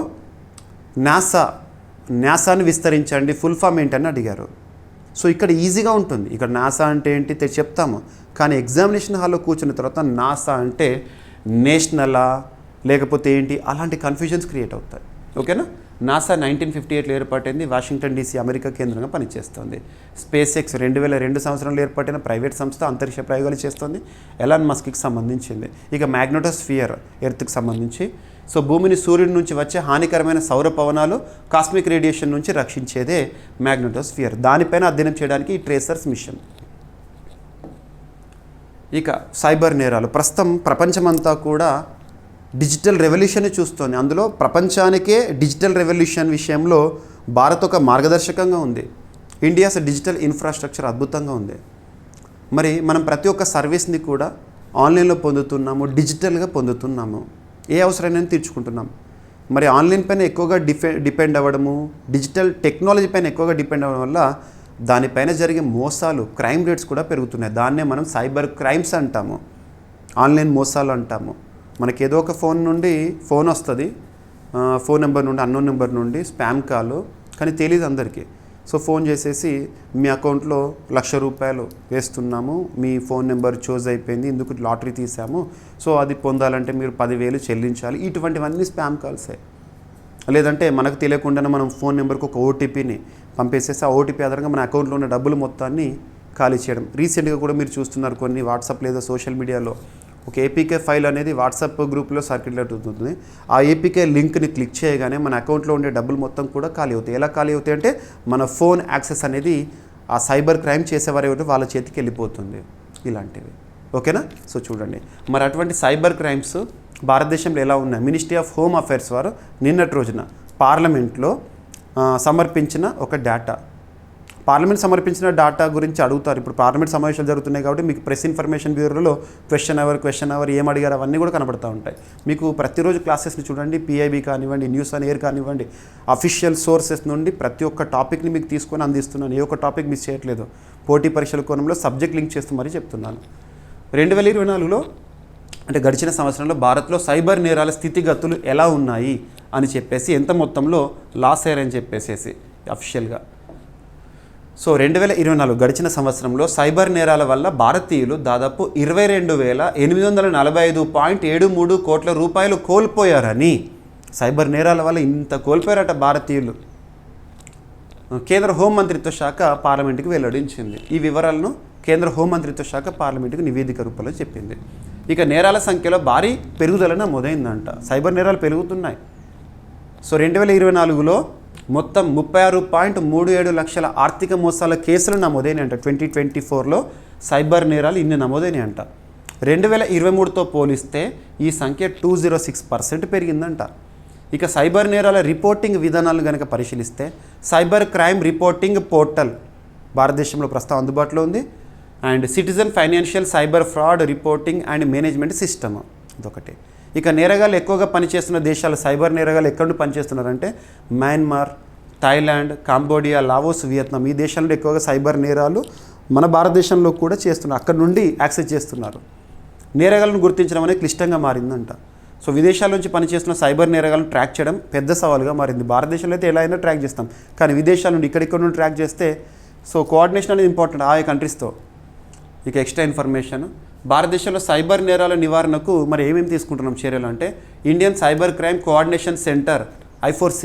నాసాని విస్తరించండి ఫుల్ ఫామ్ ఏంటని అడిగారు. సో ఇక్కడ ఈజీగా ఉంటుంది. ఇక్కడ నాసా అంటే ఏంటి చెప్తాము, కానీ ఎగ్జామినేషన్ హాల్లో కూర్చున్న తర్వాత నాసా అంటే నేషనలా లేకపోతే ఏంటి అలాంటి కన్ఫ్యూజన్స్ క్రియేట్ అవుతాయి. ఓకేనా. నాసా 1958లో ఏర్పాటైంది. వాషింగ్టన్ DC అమెరికా కేంద్రంగా పనిచేస్తుంది. స్పేస్ ఎక్స్ 2002 సంవత్సరంలో ఏర్పాటైన ప్రైవేట్ సంస్థ అంతరిక్ష ప్రయోగాలు చేస్తుంది. ఎలాన్ మస్క్కి సంబంధించింది. ఇక మ్యాగ్నెటోస్ఫియర్ ఎర్త్కి సంబంధించి. సో భూమిని సూర్యుడి నుంచి వచ్చే హానికరమైన సౌర పవనాలు కాస్మిక్ రేడియేషన్ నుంచి రక్షించేదే మ్యాగ్నెటోస్ఫియర్. దానిపైన అధ్యయనం చేయడానికి ఈ ట్రేసర్స్ మిషన్. ఇక సైబర్ నేరాలు. ప్రస్తుతం ప్రపంచమంతా కూడా డిజిటల్ రెవల్యూషన్ చూస్తోంది. అందులో ప్రపంచానికే డిజిటల్ రెవల్యూషన్ విషయంలో భారత్ ఒక మార్గదర్శకంగా ఉంది. ఇండియాస్ డిజిటల్ ఇన్ఫ్రాస్ట్రక్చర్ అద్భుతంగా ఉంది. మరి మనం ప్రతి ఒక్క సర్వీస్ని కూడా ఆన్లైన్లో పొందుతున్నాము, డిజిటల్గా పొందుతున్నాము, ఏ అవసరాన్ని తీర్చుకుంటున్నాం. మరి ఆన్లైన్ పైన ఎక్కువగా డిపెండ్ అవ్వడము, డిజిటల్ టెక్నాలజీ పైన ఎక్కువగా డిపెండ్ అవ్వడం వల్ల దానిపైన జరిగే మోసాలు, క్రైమ్ రేట్స్ కూడా పెరుగుతున్నాయి. దాన్నే మనం సైబర్ క్రైమ్స్ అంటాము, ఆన్లైన్ మోసాలు అంటాము. మనకి ఏదో ఒక ఫోన్ నుండి ఫోన్ వస్తుంది, ఫోన్ నెంబర్ నుండి, అన్నోన్ నెంబర్ నుండి స్పామ్ కాల్, కానీ తెలియదు అందరికీ. సో ఫోన్ చేసేసి మీ అకౌంట్లో ₹1,00,000 వేస్తున్నాము, మీ ఫోన్ నెంబర్ చూజ్ అయిపోయింది, ఇందుకు లాటరీ తీసాము, సో అది పొందాలంటే మీరు 10,000 చెల్లించాలి. ఇటువంటివన్నీ స్పామ్ కాల్సే. లేదంటే మనకు తెలియకుండానే మనం ఫోన్ నెంబర్కి ఒక ఓటీపీని పంపేసేసి ఆ ఓటీపీ ఆధారంగా మన అకౌంట్లో ఉన్న డబ్బులు మొత్తాన్ని ఖాళీ చేయడం. రీసెంట్గా కూడా మీరు చూస్తున్నారు కొన్ని వాట్సాప్ లేదా సోషల్ మీడియాలో ఒక ఏపీకే ఫైల్ అనేది వాట్సాప్ గ్రూప్లో సర్క్యులేట్ అవుతుంది. ఆ ఏపీకే లింక్ని క్లిక్ చేయగానే మన అకౌంట్లో ఉండే డబ్బులు మొత్తం కూడా ఖాళీ అవుతాయి. ఎలా ఖాళీ అవుతాయి అంటే మన ఫోన్ యాక్సెస్ అనేది ఆ సైబర్ క్రైమ్ చేసేవారు ఏమిటో వాళ్ళ చేతికి వెళ్ళిపోతుంది. ఇలాంటివి ఓకేనా. సో చూడండి, మరి అటువంటి సైబర్ క్రైమ్స్ భారతదేశంలో ఎలా ఉన్నాయి. మినిస్ట్రీ ఆఫ్ హోమ్ అఫైర్స్ వారు నిన్నటి రోజున పార్లమెంట్లో సమర్పించిన ఒక డేటా, పార్లమెంట్ సమర్పించిన డేటా గురించి అడుగుతారు. ఇప్పుడు పార్లమెంట్ సమావేశాలు జరుగుతున్నాయి కాబట్టి మీకు ప్రెస్ ఇన్ఫర్మేషన్ బ్యూరోలో క్వశ్చన్ అవర్ ఏం అడిగారు అవన్నీ కూడా కనబడుతూ ఉంటాయి. మీకు ప్రతిరోజు క్లాసెస్ని చూడండి, పిఐబి కానివ్వండి, న్యూస్ ఆన్ ఎయిర్ కానివ్వండి, అఫీషియల్ సోర్సెస్ నుండి ప్రతి ఒక్క టాపిక్ని మీకు తీసుకొని అందిస్తున్నాను. ఏ ఒక్క టాపిక్ మిస్ చేయట్లేదు. పోటీ పరీక్షల కోణంలో సబ్జెక్ట్ లింక్ చేస్తూ మరీ చెప్తున్నాను. 2024లో అంటే గడిచిన సంవత్సరంలో భారత్లో సైబర్ నేరాల స్థితిగతులు ఎలా ఉన్నాయి అని చెప్పేసి, ఎంత మొత్తంలో లాస్ అయ్యారని చెప్పేసి అఫీషియల్గా. సో 2024 గడిచిన సంవత్సరంలో సైబర్ నేరాల వల్ల భారతీయులు దాదాపు 22,845.73 కోట్ల రూపాయలు కోల్పోయారని, సైబర్ నేరాల వల్ల ఇంత కోల్పోయారట భారతీయులు కేంద్ర హోంమంత్రిత్వ శాఖ పార్లమెంటుకి వెల్లడించింది. ఈ వివరాలను కేంద్ర హోంమంత్రిత్వ శాఖ పార్లమెంటుకు నివేదిక రూపంలో చెప్పింది. ఇక నేరాల సంఖ్యలో భారీ పెరుగుదల నమోదైందంట. సైబర్ నేరాలు పెరుగుతున్నాయి. సో 2024లో మొత్తం 36.37 లక్షల ఆర్థిక మోసాల కేసులు నమోదైనాయంట. 2024లో సైబర్ నేరాలు ఇన్ని నమోదైనాయంట. 2023తో పోలిస్తే ఈ సంఖ్య 206% పెరిగిందంట. ఇక సైబర్ నేరాల రిపోర్టింగ్ విధానాలను కనుక పరిశీలిస్తే, సైబర్ క్రైమ్ రిపోర్టింగ్ పోర్టల్ భారతదేశంలో ప్రస్తుతం అందుబాటులో ఉంది. And citizen financial cyber fraud reporting and management system ఇదొకటి. ఇక నేరగాళ్ళు ఎక్కువగా పనిచేస్తున్న దేశాలు, సైబర్ నేరగాళ్ళు ఎక్కడ పనిచేస్తున్నారంటే Myanmar, Thailand, Cambodia, Laos, Vietnam, ఈ దేశాల్లో ఎక్కువగా సైబర్ నేరాలు మన భారతదేశంలో కూడా చేస్తున్నారు. అక్కడ నుండి యాక్సెస్ చేస్తున్నారు. నేరగాళ్ళను గుర్తించడం అనేది క్లిష్టంగా మారిందంట. సో విదేశాల నుంచి పనిచేస్తున్న సైబర్ నేరగాళ్ళను ట్రాక్ చేయడం పెద్ద సవాలుగా మారింది. భారతదేశంలో అయితే ఎలా అయినా ట్రాక్ చేస్తాం, కానీ విదేశాల నుండి ఇక్కడిక్కడ నుండి ట్రాక్ చేస్తే సో కోఆర్డినేషన్ అనేది ఇంపార్టెంట్ ఆ కంట్రీస్తో. ఇక ఎక్స్ట్రా ఇన్ఫర్మేషన్, భారతదేశంలో సైబర్ నేరాల నివారణకు మరి ఏమేమి తీసుకుంటున్నాం చర్యలు అంటే, Indian cyber crime coordination centre I4C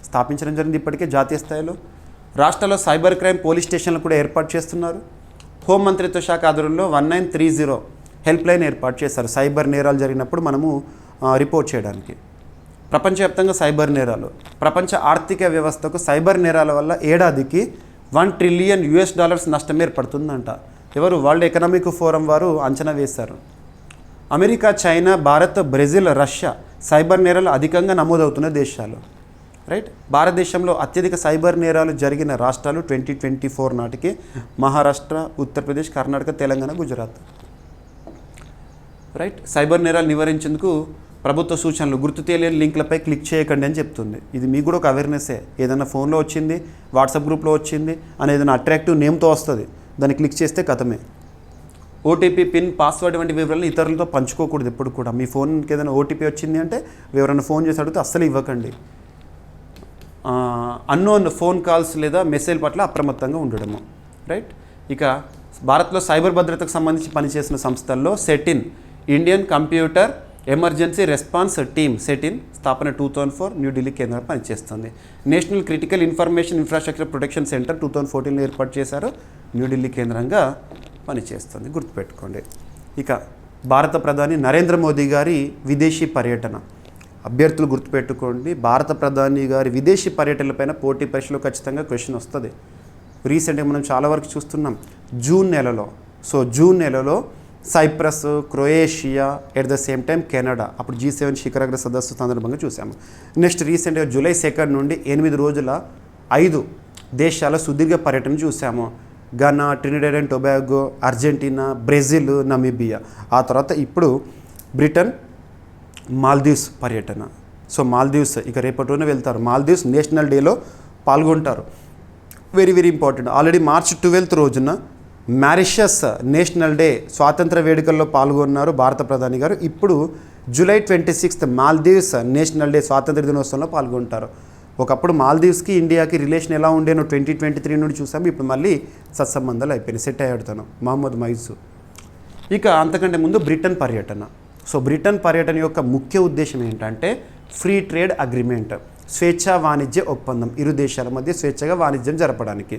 స్థాపించడం జరిగింది ఇప్పటికే జాతీయ స్థాయిలో. రాష్ట్రాల్లో సైబర్ క్రైమ్ పోలీస్ స్టేషన్లు కూడా ఏర్పాటు చేస్తున్నారు. హోంమంత్రిత్వ శాఖ ఆధ్వర్యంలో 1930 హెల్ప్ లైన్ ఏర్పాటు చేశారు సైబర్ నేరాలు జరిగినప్పుడు మనము రిపోర్ట్ చేయడానికి. ప్రపంచవ్యాప్తంగా సైబర్ నేరాలు, ప్రపంచ ఆర్థిక వ్యవస్థకు సైబర్ నేరాల వల్ల ఏడాదికి $1 ట్రిలియన్ నష్టం ఏర్పడుతుందంట. ఎవరు? వరల్డ్ ఎకనామిక్ ఫోరం వారు అంచనా వేశారు. America, China, Bharat, Brazil, Russia cyber నేరాలు అధికంగా నమోదవుతున్న దేశాలు. రైట్. భారతదేశంలో అత్యధిక సైబర్ నేరాలు జరిగిన రాష్ట్రాలు 2024 నాటికి మహారాష్ట్ర, ఉత్తరప్రదేశ్, కర్ణాటక, తెలంగాణ, గుజరాత్. రైట్. సైబర్ నేరాలు నివారించేందుకు ప్రభుత్వ సూచనలు, గుర్తు తెలియని లింక్లపై క్లిక్ చేయకండి అని చెప్తుంది. ఇది మీకు కూడా ఒక అవేర్నెస్సే. ఏదైనా ఫోన్లో వచ్చింది, వాట్సాప్ గ్రూప్లో వచ్చింది అని ఏదైనా అట్రాక్టివ్ నేమ్తో వస్తుంది, దాన్ని క్లిక్ చేస్తే కథమే. ఓటీపీ, పిన్, పాస్వర్డ్ వంటి వివరాలను ఇతరులతో పంచుకోకూడదు ఎప్పుడు కూడా. మీ ఫోన్కి ఏదైనా ఓటీపీ వచ్చింది అంటే ఎవరైనా ఫోన్ చేసి అడిగితే అస్సలు ఇవ్వకండి. అన్నోన్ ఫోన్ కాల్స్ లేదా మెసేజ్ పట్ల అప్రమత్తంగా ఉండడము. రైట్. ఇక భారత్లో సైబర్ భద్రతకు సంబంధించి పనిచేసిన సంస్థల్లో CERT In, Indian Computer Emergency Response Team CERT In స్థాపన 2004 న్యూఢిల్లీ కేంద్రంగా పనిచేస్తుంది. National Critical Information Infrastructure Protection Centre 2014లో ఏర్పాటు చేశారు, న్యూఢిల్లీ కేంద్రంగా పనిచేస్తుంది. గుర్తుపెట్టుకోండి. ఇక భారత ప్రధాని నరేంద్ర మోదీ గారి విదేశీ పర్యటన అభ్యర్థులు గుర్తుపెట్టుకోండి, భారత ప్రధాని గారి విదేశీ పర్యటనలపైన పోటీ పరీక్షలో ఖచ్చితంగా క్వశ్చన్ వస్తుంది. రీసెంట్గా మనం చాలా వరకు చూస్తున్నాం. జూన్ నెలలో Cyprus, Croatia, at the same time Canada, అప్పుడు G7 శిఖరాగ్ర సదస్సు సందర్భంగా చూసాము. నెక్స్ట్ రీసెంట్గా జూలై 2 నుండి 8 రోజుల 5 దేశాల సుదీర్ఘ పర్యటన చూసాము. Ghana, Trinidad and Tobago, Argentina, Brazil, Namibia. ఆ తర్వాత ఇప్పుడు బ్రిటన్, మాల్దీవ్స్ పర్యటన. సో మాల్దీవ్స్ ఇక రేపటి రోజున వెళ్తారు. మాల్దీవ్స్ నేషనల్ డేలో పాల్గొంటారు. Very very important. Already March 12 రోజున మారిషస్ నేషనల్ డే స్వాతంత్ర వేడుకల్లో పాల్గొన్నారు భారత ప్రధాని గారు. ఇప్పుడు జూలై 26 మాల్దీవ్స్ నేషనల్ డే స్వాతంత్ర దినోత్సవంలో పాల్గొంటారు. ఒకప్పుడు మాల్దీవ్స్కి ఇండియాకి రిలేషన్ ఎలా ఉండేనో 2023 నుండి చూసాము. ఇప్పుడు మళ్ళీ సత్సంబంధాలు అయిపోయినాయి, సెట్ అయ్యాడు తను మహమ్మద్ మైజు. ఇక అంతకంటే ముందు బ్రిటన్ పర్యటన. సో బ్రిటన్ పర్యటన యొక్క ముఖ్య ఉద్దేశం ఏంటంటే ఫ్రీ ట్రేడ్ అగ్రిమెంట్, స్వేచ్ఛా వాణిజ్య ఒప్పందం, ఇరు దేశాల మధ్య స్వేచ్ఛగా వాణిజ్యం జరపడానికి,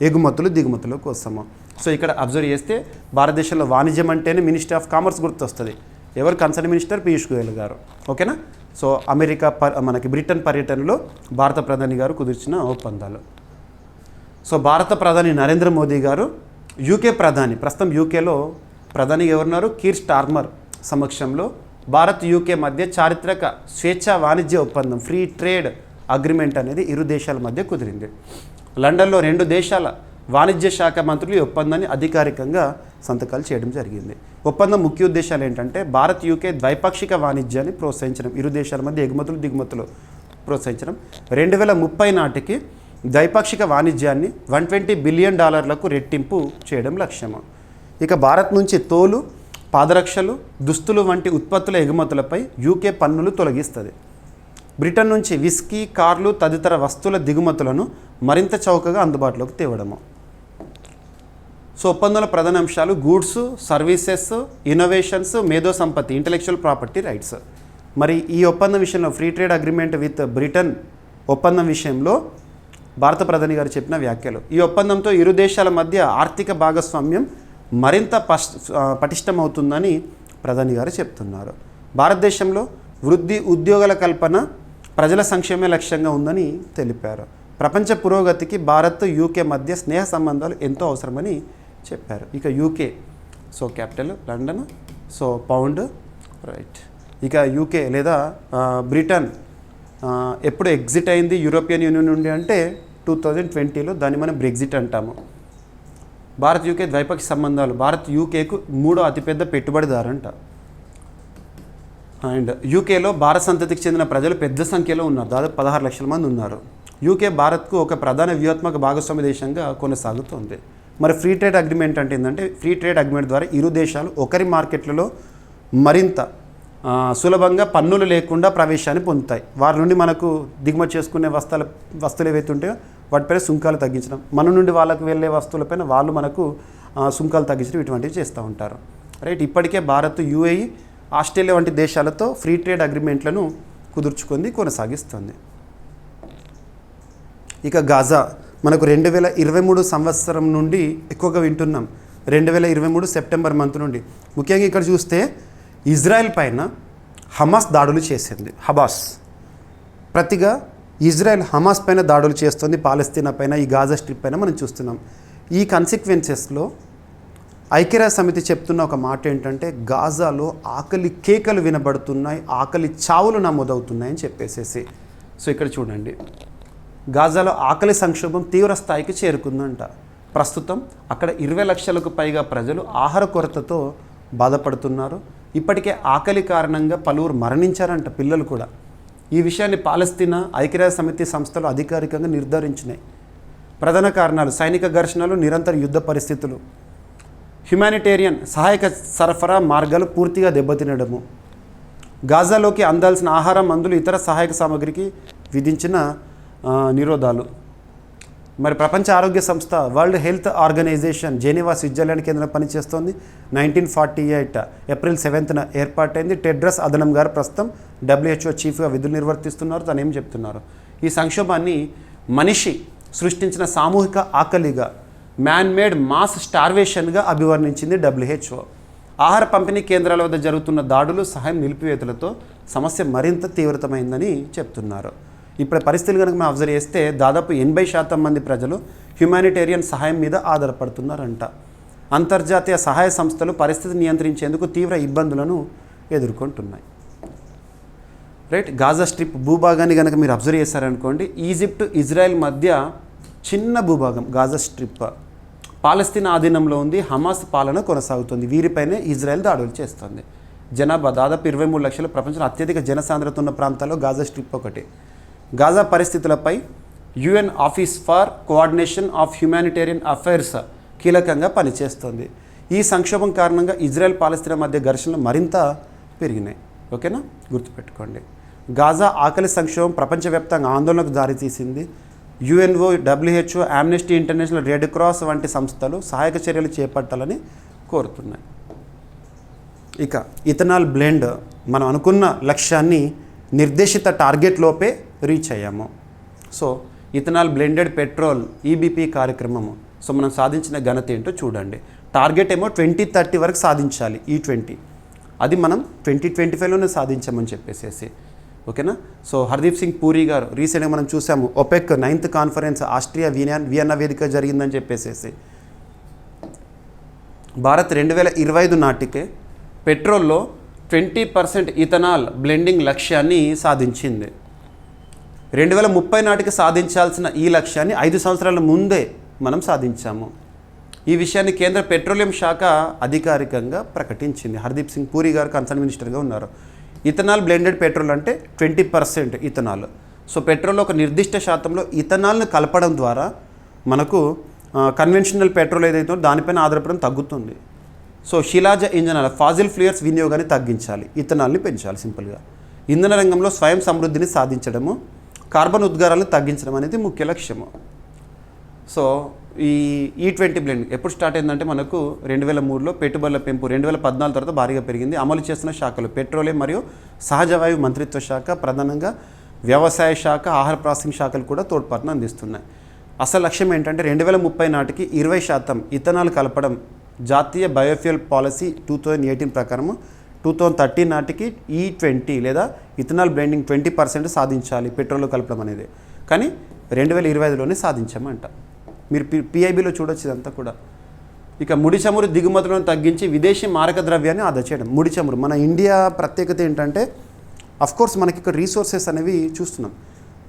ఎగుమతులు దిగుమతుల కోసము. సో ఇక్కడ అబ్జర్వ్ చేస్తే భారతదేశంలో వాణిజ్యం అంటేనే మినిస్ట్రీ ఆఫ్ కామర్స్ గుర్తొస్తుంది. ఎవరు కన్సర్న్ మినిస్టర్? పీయూష్ గోయల్ గారు. ఓకేనా? సో మనకి బ్రిటన్ పర్యటనలో భారత ప్రధాని గారు కుదిర్చిన ఒప్పందాలు. సో భారత ప్రధాని నరేంద్ర మోదీ గారు యూకే ప్రధాని, ప్రస్తుతం యూకేలో ప్రధాని ఎవరున్నారు? కీర్ స్టార్మర్ సమక్షంలో భారత్ యూకే మధ్య చారిత్రక స్వేచ్ఛా వాణిజ్య ఒప్పందం, ఫ్రీ ట్రేడ్ అగ్రిమెంట్ అనేది ఇరు దేశాల మధ్య కుదిరింది. లండన్లో 2 దేశాల వాణిజ్య శాఖ మంత్రులు ఈ ఒప్పందాన్ని అధికారికంగా సంతకాలు చేయడం జరిగింది. ఒప్పందం ముఖ్య ఉద్దేశాలు ఏంటంటే భారత్ యూకే ద్వైపాక్షిక వాణిజ్యాన్ని ప్రోత్సహించడం, ఇరు దేశాల మధ్య ఎగుమతులు దిగుమతులు ప్రోత్సహించడం, 2030 నాటికి ద్వైపాక్షిక వాణిజ్యాన్ని $120 బిలియన్ రెట్టింపు చేయడం లక్ష్యము. ఇక భారత్ నుంచి తోలు, పాదరక్షలు, దుస్తులు వంటి ఉత్పత్తుల ఎగుమతులపై యూకే పన్నులు తొలగిస్తుంది. బ్రిటన్ నుంచి విస్కీ, కార్లు తదితర వస్తువుల దిగుమతులను మరింత చౌకగా అందుబాటులోకి తేవడము. సో ఒప్పందంలో ప్రధాన అంశాలు గూడ్స్, సర్వీసెస్, ఇన్నోవేషన్స్, మేధో సంపత్తి, ఇంటెలెక్చువల్ ప్రాపర్టీ రైట్స్. మరి ఈ ఒప్పందం విషయంలో free trade agreement with Britain ఒప్పందం విషయంలో భారత ప్రధాని గారు చెప్పిన వ్యాఖ్యలు. ఈ ఒప్పందంతో ఇరు దేశాల మధ్య ఆర్థిక భాగస్వామ్యం మరింత పటిష్టమవుతుందని ప్రధాని గారు చెప్తున్నారు. భారతదేశంలో వృద్ధి, ఉద్యోగాల కల్పన, ప్రజల సంక్షేమే లక్ష్యంగా ఉందని తెలిపారు. ప్రపంచ పురోగతికి భారత్, యూకే మధ్య స్నేహ సంబంధాలు ఎంతో అవసరమని చెప్పారు. ఇక UK, so capital London, so pound, right. ఇక యూకే లేదా బ్రిటన్ ఎప్పుడు ఎగ్జిట్ అయింది యూరోపియన్ యూనియన్ నుండి అంటే 2020లో, దాన్ని మనం బ్రెగ్జిట్ అంటాము. భారత్ యూకే ద్వైపాక్షిక సంబంధాలు, భారత్ యూకేకు 3వ అతిపెద్ద పెట్టుబడిదారంట. అండ్ యూకేలో భారత సంతతికి చెందిన ప్రజలు పెద్ద సంఖ్యలో ఉన్నారు, దాదాపు 16 లక్షల మంది ఉన్నారు. యూకే భారత్కు ఒక ప్రధాన వ్యూహాత్మక భాగస్వామ్య దేశంగా కొనసాగుతోంది. మరి ఫ్రీ ట్రేడ్ అగ్రిమెంట్ అంటే ఏంటంటే, ఫ్రీ ట్రేడ్ అగ్రిమెంట్ ద్వారా ఇరు దేశాలు ఒకరి మార్కెట్లలో మరింత సులభంగా పన్నులు లేకుండా ప్రవేశాన్ని పొందుతాయి. వారి నుండి మనకు దిగుమతి చేసుకునే వస్తువులు ఏవైతే ఉంటాయో వాటిపైన సుంకాలు తగ్గించడం, మన నుండి వాళ్ళకు వెళ్ళే వస్తువులపైన వాళ్ళు మనకు సుంకాలు తగ్గించడం, ఇటువంటివి చేస్తూ ఉంటారు. రైట్. ఇప్పటికే భారత్, UAE, ఆస్ట్రేలియా వంటి దేశాలతో ఫ్రీ ట్రేడ్ అగ్రిమెంట్లను కుదుర్చుకుంది, కొనసాగిస్తుంది. ఇక గాజా మనకు 2023 సంవత్సరం నుండి ఎక్కువగా వింటున్నాం. 2023 సెప్టెంబర్ మంత్ నుండి ముఖ్యంగా ఇక్కడ చూస్తే ఇజ్రాయెల్ పైన హమాస్ దాడులు చేసింది. ప్రతిగా ఇజ్రాయెల్ హమాస్ పైన దాడులు చేస్తుంది, పాలస్తీనా పైన, ఈ గాజా స్ట్రిప్ పైన మనం చూస్తున్నాం. ఈ కన్సిక్వెన్సెస్లో ఐక్యరాజ్య సమితి చెప్తున్న ఒక మాట ఏంటంటే, గాజాలో ఆకలి కేకలు వినబడుతున్నాయి, ఆకలి చావులు నమోదవుతున్నాయని చెప్పేసేసి. సో ఇక్కడ చూడండి, గాజాలో ఆకలి సంక్షోభం తీవ్ర స్థాయికి చేరుకుందంట. ప్రస్తుతం అక్కడ 20 లక్షలకు పైగా ప్రజలు ఆహార కొరతతో బాధపడుతున్నారు. ఇప్పటికే ఆకలి కారణంగా పలువురు మరణించారంట, పిల్లలు కూడా. ఈ విషయాన్ని పాలస్తీనా ఐక్యరాజ్య సమితి సంస్థలు అధికారికంగా నిర్ధారించినాయి. ప్రధాన కారణాలు సైనిక ఘర్షణలు, నిరంతర యుద్ధ పరిస్థితులు, హ్యుమానిటేరియన్ సహాయక సరఫరా మార్గాలు పూర్తిగా దెబ్బతినడము, గాజాలోకి అందాల్సిన ఆహారం, మందులు, ఇతర సహాయక సామగ్రికి విధించిన నిరోధాలు. మరి ప్రపంచ ఆరోగ్య సంస్థ, world health organization Geneva, Switzerland కేంద్రం పనిచేస్తోంది. 1948 ఏప్రిల్ 7న ఏర్పాటైంది. టెడ్రస్ అదనం గారు ప్రస్తుతం WHO చీఫ్గా విధులు నిర్వర్తిస్తున్నారు. తను ఏం చెప్తున్నారు, ఈ సంక్షోభాన్ని మనిషి సృష్టించిన సామూహిక ఆకలిగా, మ్యాన్ మేడ్ మాస్ స్టార్వేషన్గా అభివర్ణించింది WHO. ఆహార పంపిణీ కేంద్రాల వద్ద జరుగుతున్న దాడులు, సహాయం నిలిపివేతలతో సమస్య మరింత తీవ్రతమైందని చెప్తున్నారు. ఇప్పుడు పరిస్థితులు కనుక మనం అబ్జర్వ్ చేస్తే దాదాపు 80% మంది ప్రజలు హ్యుమానిటేరియన్ సహాయం మీద ఆధారపడుతున్నారంట. అంతర్జాతీయ సహాయ సంస్థలు పరిస్థితిని నియంత్రించేందుకు తీవ్ర ఇబ్బందులను ఎదుర్కొంటున్నాయి. రైట్, గాజా స్ట్రిప్ భూభాగాన్ని కనుక మీరు అబ్జర్వ్ చేశారనుకోండి, ఈజిప్ట్ ఇజ్రాయెల్ మధ్య చిన్న భూభాగం గాజా స్ట్రిప్ పాలస్తీనా ఆధీనంలో ఉంది. హమాస్ పాలన కొనసాగుతుంది. వీరిపైనే ఇజ్రాయెల్ దాడులు చేస్తుంది. జనాభా దాదాపు 23 లక్షల, ప్రపంచంలో అత్యధిక జనసాంద్రత ఉన్న ప్రాంతాల్లో గాజా స్ట్రిప్ ఒకటి. గాజా పరిస్థితులపై UN office for coordination of humanitarian affairs కీలకంగా పనిచేస్తుంది. ఈ సంక్షోభం కారణంగా ఇజ్రాయెల్ పాలస్తీనా మధ్య ఘర్షణలు మరింత పెరిగినాయి. ఓకేనా, గుర్తుపెట్టుకోండి. గాజా ఆకలి సంక్షోభం ప్రపంచవ్యాప్తంగా ఆందోళనకు దారితీసింది. UNO, WHO, Amnesty international, red cross వంటి సంస్థలు సహాయక చర్యలు చేపట్టాలని కోరుతున్నాయి. ఇక ఇథనాల్ బ్లెండ్ మనం అనుకున్న లక్ష్యాన్ని నిర్దేశిత టార్గెట్ లోపే రీచ్ అయ్యాము. So ethanol blended petrol EBP కార్యక్రమము, సో మనం సాధించిన ఘనత ఏంటో చూడండి. టార్గెట్ ఏమో 2030 వరకు సాధించాలి E20, అది మనం 2025లోనే సాధించామని చెప్పేసేసి. ఓకేనా. సో హర్దీప్ సింగ్ పూరి గారు రీసెంట్గా మనం చూసాము, OPEC 9th conference Austria Vienna వేదిక జరిగిందని చెప్పేసేసి. భారత్ 2025 నాటికే పెట్రోల్లో 20% ఇథనాల్ బ్లెండింగ్ లక్ష్యాన్ని సాధించింది. 2030 నాటికి సాధించాల్సిన ఈ లక్ష్యాన్ని 5 సంవత్సరాల ముందే మనం సాధించాము. ఈ విషయాన్ని కేంద్ర పెట్రోలియం శాఖ అధికారికంగా ప్రకటించింది. హర్దీప్ సింగ్ పూరి గారు కన్సర్న్ మినిస్టర్గా ఉన్నారు. ఇథనాల్ బ్లెండెడ్ పెట్రోల్ అంటే 20% ఇథనాల్. సో పెట్రోల్లో ఒక నిర్దిష్ట శాతంలో ఇథనాల్ని కలపడం ద్వారా మనకు కన్వెన్షనల్ పెట్రోల్ ఏదైతే దానిపైన ఆధారపడడం తగ్గుతుంది. సో శిలాజ ఇంధనాల ఫాజిల్ ఫ్యూయల్స్ వినియోగాన్ని తగ్గించాలి, ఇథనాల్ని పెంచాలి. సింపుల్గా ఇంధన రంగంలో స్వయం సమృద్ధిని సాధించడము, కార్బన్ ఉద్గారాలను తగ్గించడం అనేది ముఖ్య లక్ష్యము. సో ఈ E20 బ్లెండ్ ఎప్పుడు స్టార్ట్ అయిందంటే మనకు 2003లో పెట్టుబడుల పెంపు 2014 తర్వాత భారీగా పెరిగింది. అమలు చేస్తున్న శాఖలు పెట్రోలియం మరియు సహజ వాయువు మంత్రిత్వ శాఖ, ప్రధానంగా వ్యవసాయ శాఖ, ఆహార ప్రాసెసింగ్ శాఖలు కూడా తోడ్పాటును అందిస్తున్నాయి. అసలు లక్ష్యం ఏంటంటే 2030 నాటికి 20% ఇథనాల్ కలపడం. జాతీయ బయోఫ్యూయల్ పాలసీ 2018 ప్రకారము 2030 నాటికి E20 లేదా ఇథనాల్ బ్లెండింగ్ 20% సాధించాలి పెట్రోల్ కలపడం అనేది. కానీ 2025లోనే సాధించామంట. మీరు PIBలో చూడొచ్చు ఇదంతా కూడా. ఇక ముడి చమురు దిగుమతులను తగ్గించి విదేశీ మారక ద్రవ్యాన్ని ఆదా చేయడం. ముడి చమురు మన ఇండియా ప్రత్యేకత ఏంటంటే, అఫ్కోర్స్ మనకి ఇక్కడ రీసోర్సెస్ అనేవి చూస్తున్నాం.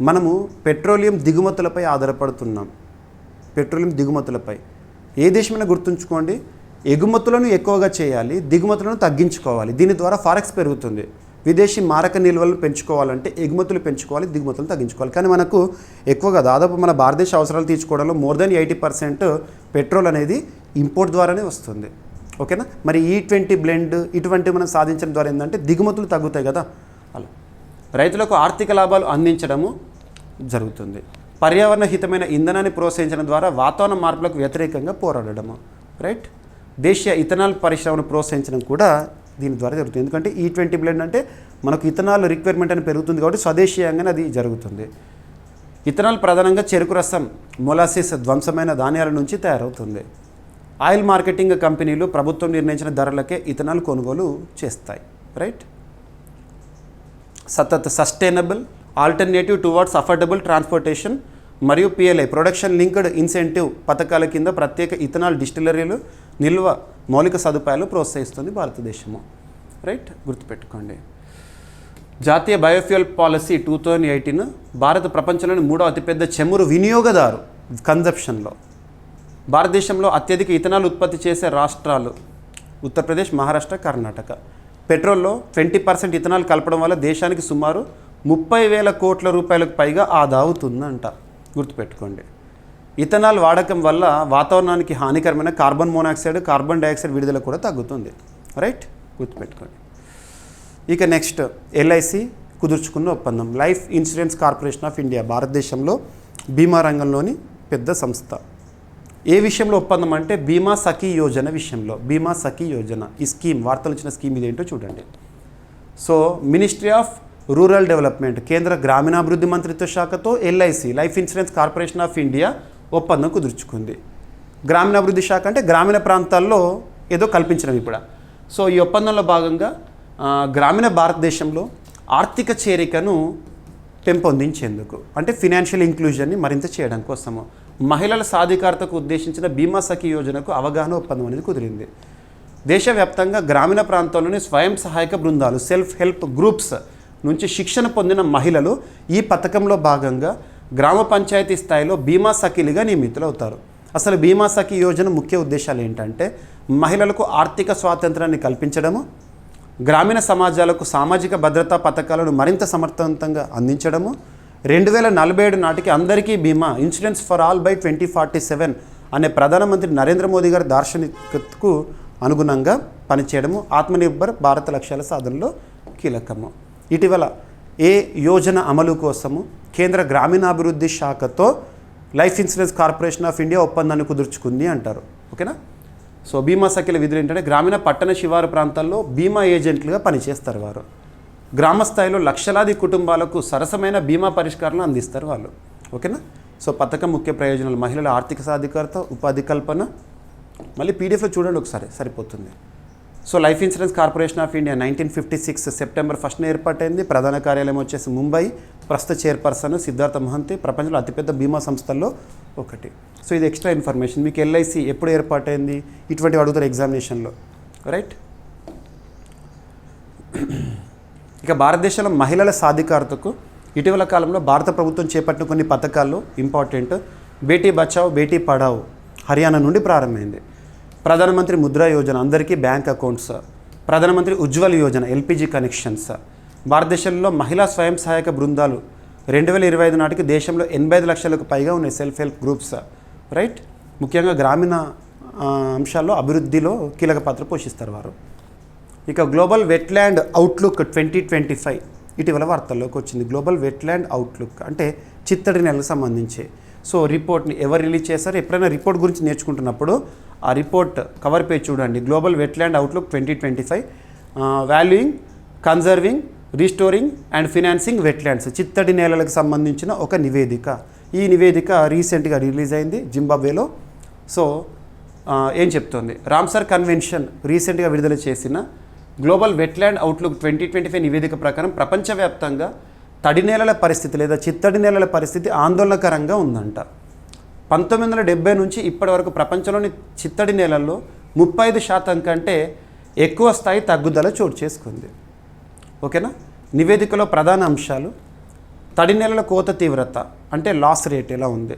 మనము పెట్రోలియం దిగుమతులపై ఆధారపడుతున్నాం. పెట్రోలియం దిగుమతులపై ఏ దేశమైనా గుర్తుంచుకోండి, ఎగుమతులను ఎక్కువగా చేయాలి, దిగుమతులను తగ్గించుకోవాలి. దీని ద్వారా ఫారెక్స్ పెరుగుతుంది. విదేశీ మారక నిల్వలను పెంచుకోవాలంటే ఎగుమతులు పెంచుకోవాలి, దిగుమతులు తగ్గించుకోవాలి. కానీ మనకు ఎక్కువగా దాదాపు మన భారతదేశ అవసరాలు తీర్చుకోవడంలో మోర్ దెన్ 80% పెట్రోల్ అనేది ఇంపోర్ట్ ద్వారానే వస్తుంది. ఓకేనా. మరి E20 బ్లెండ్ ఇటువంటి మనం సాధించడం ద్వారా ఏంటంటే దిగుమతులు తగ్గుతాయి కదా. అలా రైతులకు ఆర్థిక లాభాలు అందించడము జరుగుతుంది. పర్యావరణ హితమైన ఇంధనాన్ని ప్రోత్సహించడం ద్వారా వాతావరణ మార్పులకు వ్యతిరేకంగా పోరాడడము. రైట్. దేశీయ ఇథనాల్ పరిశ్రమను ప్రోత్సహించడం కూడా దీని ద్వారా జరుగుతుంది. ఎందుకంటే E20 బ్లెండ్ అంటే మనకు ఇథనాల్ రిక్వైర్మెంట్ అని పెరుగుతుంది కాబట్టి స్వదేశీయంగానే అది జరుగుతుంది. ఇథనాల్ ప్రధానంగా చెరుకు రసం, మొలాసిస్, ధ్వంసమైన ధాన్యాల నుంచి తయారవుతుంది. ఆయిల్ మార్కెటింగ్ కంపెనీలు ప్రభుత్వం నిర్ణయించిన ధరలకే ఇథనాల్ కొనుగోలు చేస్తాయి. Right. Sustainable alternative towards affordable transportation మరియు PLI ప్రొడక్షన్ లింక్డ్ ఇన్సెంటివ్ పథకాల కింద ప్రత్యేక ఇథనాల్ డిస్టిలరీలు, నిల్వ మౌలిక సదుపాయాలు ప్రోత్సహిస్తుంది భారతదేశము. రైట్, గుర్తుపెట్టుకోండి. జాతీయ బయోఫ్యూయల్ పాలసీ 2018 భారత ప్రపంచంలోని 3వ అతిపెద్ద చమురు వినియోగదారు కన్జప్షన్లో. భారతదేశంలో అత్యధిక ఇథనాల్ ఉత్పత్తి చేసే రాష్ట్రాలు ఉత్తరప్రదేశ్, మహారాష్ట్ర, కర్ణాటక. పెట్రోల్లో 20% ఇథనాల్ కలపడం వల్ల దేశానికి సుమారు 30,000 కోట్ల రూపాయలకు పైగా ఆదా అవుతుందంట. గుర్తుపెట్టుకోండి. ఇథనాల్ వాడకం వల్ల వాతావరణానికి హానికరమైన కార్బన్ మోనాక్సైడ్, కార్బన్ డైఆక్సైడ్ విడుదల కూడా తగ్గుతుంది. రైట్, గుర్తుపెట్టుకోండి. ఇక నెక్స్ట్ LIC కుదుర్చుకున్న ఒప్పందం. Life Insurance Corporation of India భారతదేశంలో బీమా రంగంలోని పెద్ద సంస్థ. ఏ విషయంలో ఒప్పందం అంటే బీమా సఖీ యోజన విషయంలో. బీమా సఖీ యోజన ఈ స్కీమ్, వార్తలు ఇచ్చిన స్కీమ్ ఇదేంటో చూడండి. So ministry of rural development, కేంద్ర గ్రామీణాభివృద్ధి మంత్రిత్వ శాఖతో LIC life Insurance Corporation of India ఒప్పందం కుదుర్చుకుంది. గ్రామీణాభివృద్ధి శాఖ అంటే గ్రామీణ ప్రాంతాల్లో ఏదో కల్పించడం ఇప్పుడు. సో ఈ ఒప్పందంలో భాగంగా గ్రామీణ భారతదేశంలో ఆర్థిక చేరికను పెంపొందించేందుకు, అంటే ఫినాన్షియల్ ఇంక్లూజన్ని మరింత చేయడం కోసము మహిళల సాధికారతకు ఉద్దేశించిన బీమా సఖి యోజనకు అవగాహన ఒప్పందం అనేది కుదిరింది. దేశవ్యాప్తంగా గ్రామీణ ప్రాంతాల్లోని స్వయం సహాయక బృందాలు, సెల్ఫ్ హెల్ప్ గ్రూప్స్ నుంచి శిక్షణ పొందిన మహిళలు ఈ పథకంలో భాగంగా గ్రామ పంచాయతీ స్థాయిలో బీమా సఖీలుగా నియమితులవుతారు. అసలు బీమా సఖి యోజన ముఖ్య ఉద్దేశాలు ఏంటంటే మహిళలకు ఆర్థిక స్వాతంత్రాన్ని కల్పించడము, గ్రామీణ సమాజాలకు సామాజిక భద్రతా పథకాలను మరింత సమర్థవంతంగా అందించడము, 2047 నాటికి అందరికీ బీమా, ఇన్సూరెన్స్ ఫర్ ఆల్ బై 2047 అనే ప్రధానమంత్రి నరేంద్ర మోదీ గారి దార్శనికతకు అనుగుణంగా పనిచేయడము ఆత్మనిర్భర్ భారత లక్ష్యాల సాధనలో కీలకము. ఇటీవల ఏ యోజన అమలు కోసము కేంద్ర గ్రామీణాభివృద్ధి శాఖతో Life Insurance Corporation of India ఒప్పందాన్ని కుదుర్చుకుంది అంటారు. ఓకేనా. సో బీమా సఖీల విధులు ఏంటంటే గ్రామీణ పట్టణ శివారు ప్రాంతాల్లో బీమా ఏజెంట్లుగా పనిచేస్తారు వారు. గ్రామ స్థాయిలో లక్షలాది కుటుంబాలకు సరసమైన బీమా పరిష్కారాలను అందిస్తారు వాళ్ళు. ఓకేనా. సో పథకం ముఖ్య ప్రయోజనాలు మహిళల ఆర్థిక సాధికారత, ఉపాధి కల్పన. మళ్ళీ పీడిఎఫ్లో చూడండి ఒకసారి, సరిపోతుంది. So life Insurance Corporation of India 1956 September 1 ఏర్పాటైంది. ప్రధాన కార్యాలయం వచ్చేసి ముంబై. ప్రస్తుత చైర్పర్సన్ సిద్ధార్థ మహంతి. ప్రపంచంలో అతిపెద్ద బీమా సంస్థల్లో ఒకటి. సో ఇది ఎక్స్ట్రా ఇన్ఫర్మేషన్. మీకు ఎల్ఐసి ఎప్పుడు ఏర్పాటైంది ఇటువంటివి అడుగుతారు ఎగ్జామినేషన్లో, రైట్. ఇక భారతదేశంలో మహిళల సాధికారతకు ఇటీవల కాలంలో భారత ప్రభుత్వం చేపట్టిన కొన్ని పథకాల్లో ఇంపార్టెంట్. బేటీ బచావ్ బేటీ పఢావ్ హర్యానా నుండి ప్రారంభమైంది. ప్రధానమంత్రి ముద్రా యోజన, అందరికీ బ్యాంక్ అకౌంట్స్. ప్రధానమంత్రి ఉజ్వల్ యోజన, ఎల్పిజి కనెక్షన్స్. భారతదేశంలో మహిళా స్వయం సహాయక బృందాలు 2025 నాటికి దేశంలో 85 లక్షలకు పైగా ఉన్నాయి సెల్ఫ్ హెల్ప్ గ్రూప్స్, రైట్. ముఖ్యంగా గ్రామీణ అంశాల్లో అభివృద్ధిలో కీలక పాత్ర పోషిస్తారు వారు. ఇక గ్లోబల్ వెట్లాండ్ అవుట్లుక్ 2025 ఇటీవల వార్తల్లోకి వచ్చింది. గ్లోబల్ వెట్లాండ్ అవుట్లుక్ అంటే చిత్తడి నెలకు సంబంధించి. సో రిపోర్ట్ని ఎవరు రిలీజ్ చేశారు? ఎప్పుడైనా రిపోర్ట్ గురించి నేర్చుకుంటున్నప్పుడు ఆ రిపోర్ట్ కవర్ పేజ్ చూడండి. Global wetland outlook 2025 valuing, conserving, restoring and financing wetlands, చిత్తడి నేలలకు సంబంధించిన ఒక నివేదిక. ఈ నివేదిక రీసెంట్గా రిలీజ్ అయింది జింబాబ్వేలో. సో ఏం చెప్తోంది? రామ్సర్ కన్వెన్షన్ రీసెంట్గా విడుదల చేసిన గ్లోబల్ వెట్లాండ్ అవుట్లుక్ 2025 నివేదిక ప్రకారం ప్రపంచవ్యాప్తంగా తడి నేలల పరిస్థితి లేదా చిత్తడి నేలల పరిస్థితి ఆందోళనకరంగా ఉందంట. 1970 నుంచి ఇప్పటి వరకు ప్రపంచంలోని చిత్తడి నేలల్లో 35% కంటే ఎక్కువ స్థాయి తగ్గుదల చోటు చేసుకుంది. ఓకేనా. నివేదికలో ప్రధాన అంశాలు: తడి నేలల కోత తీవ్రత అంటే లాస్ రేట్ ఎలా ఉంది,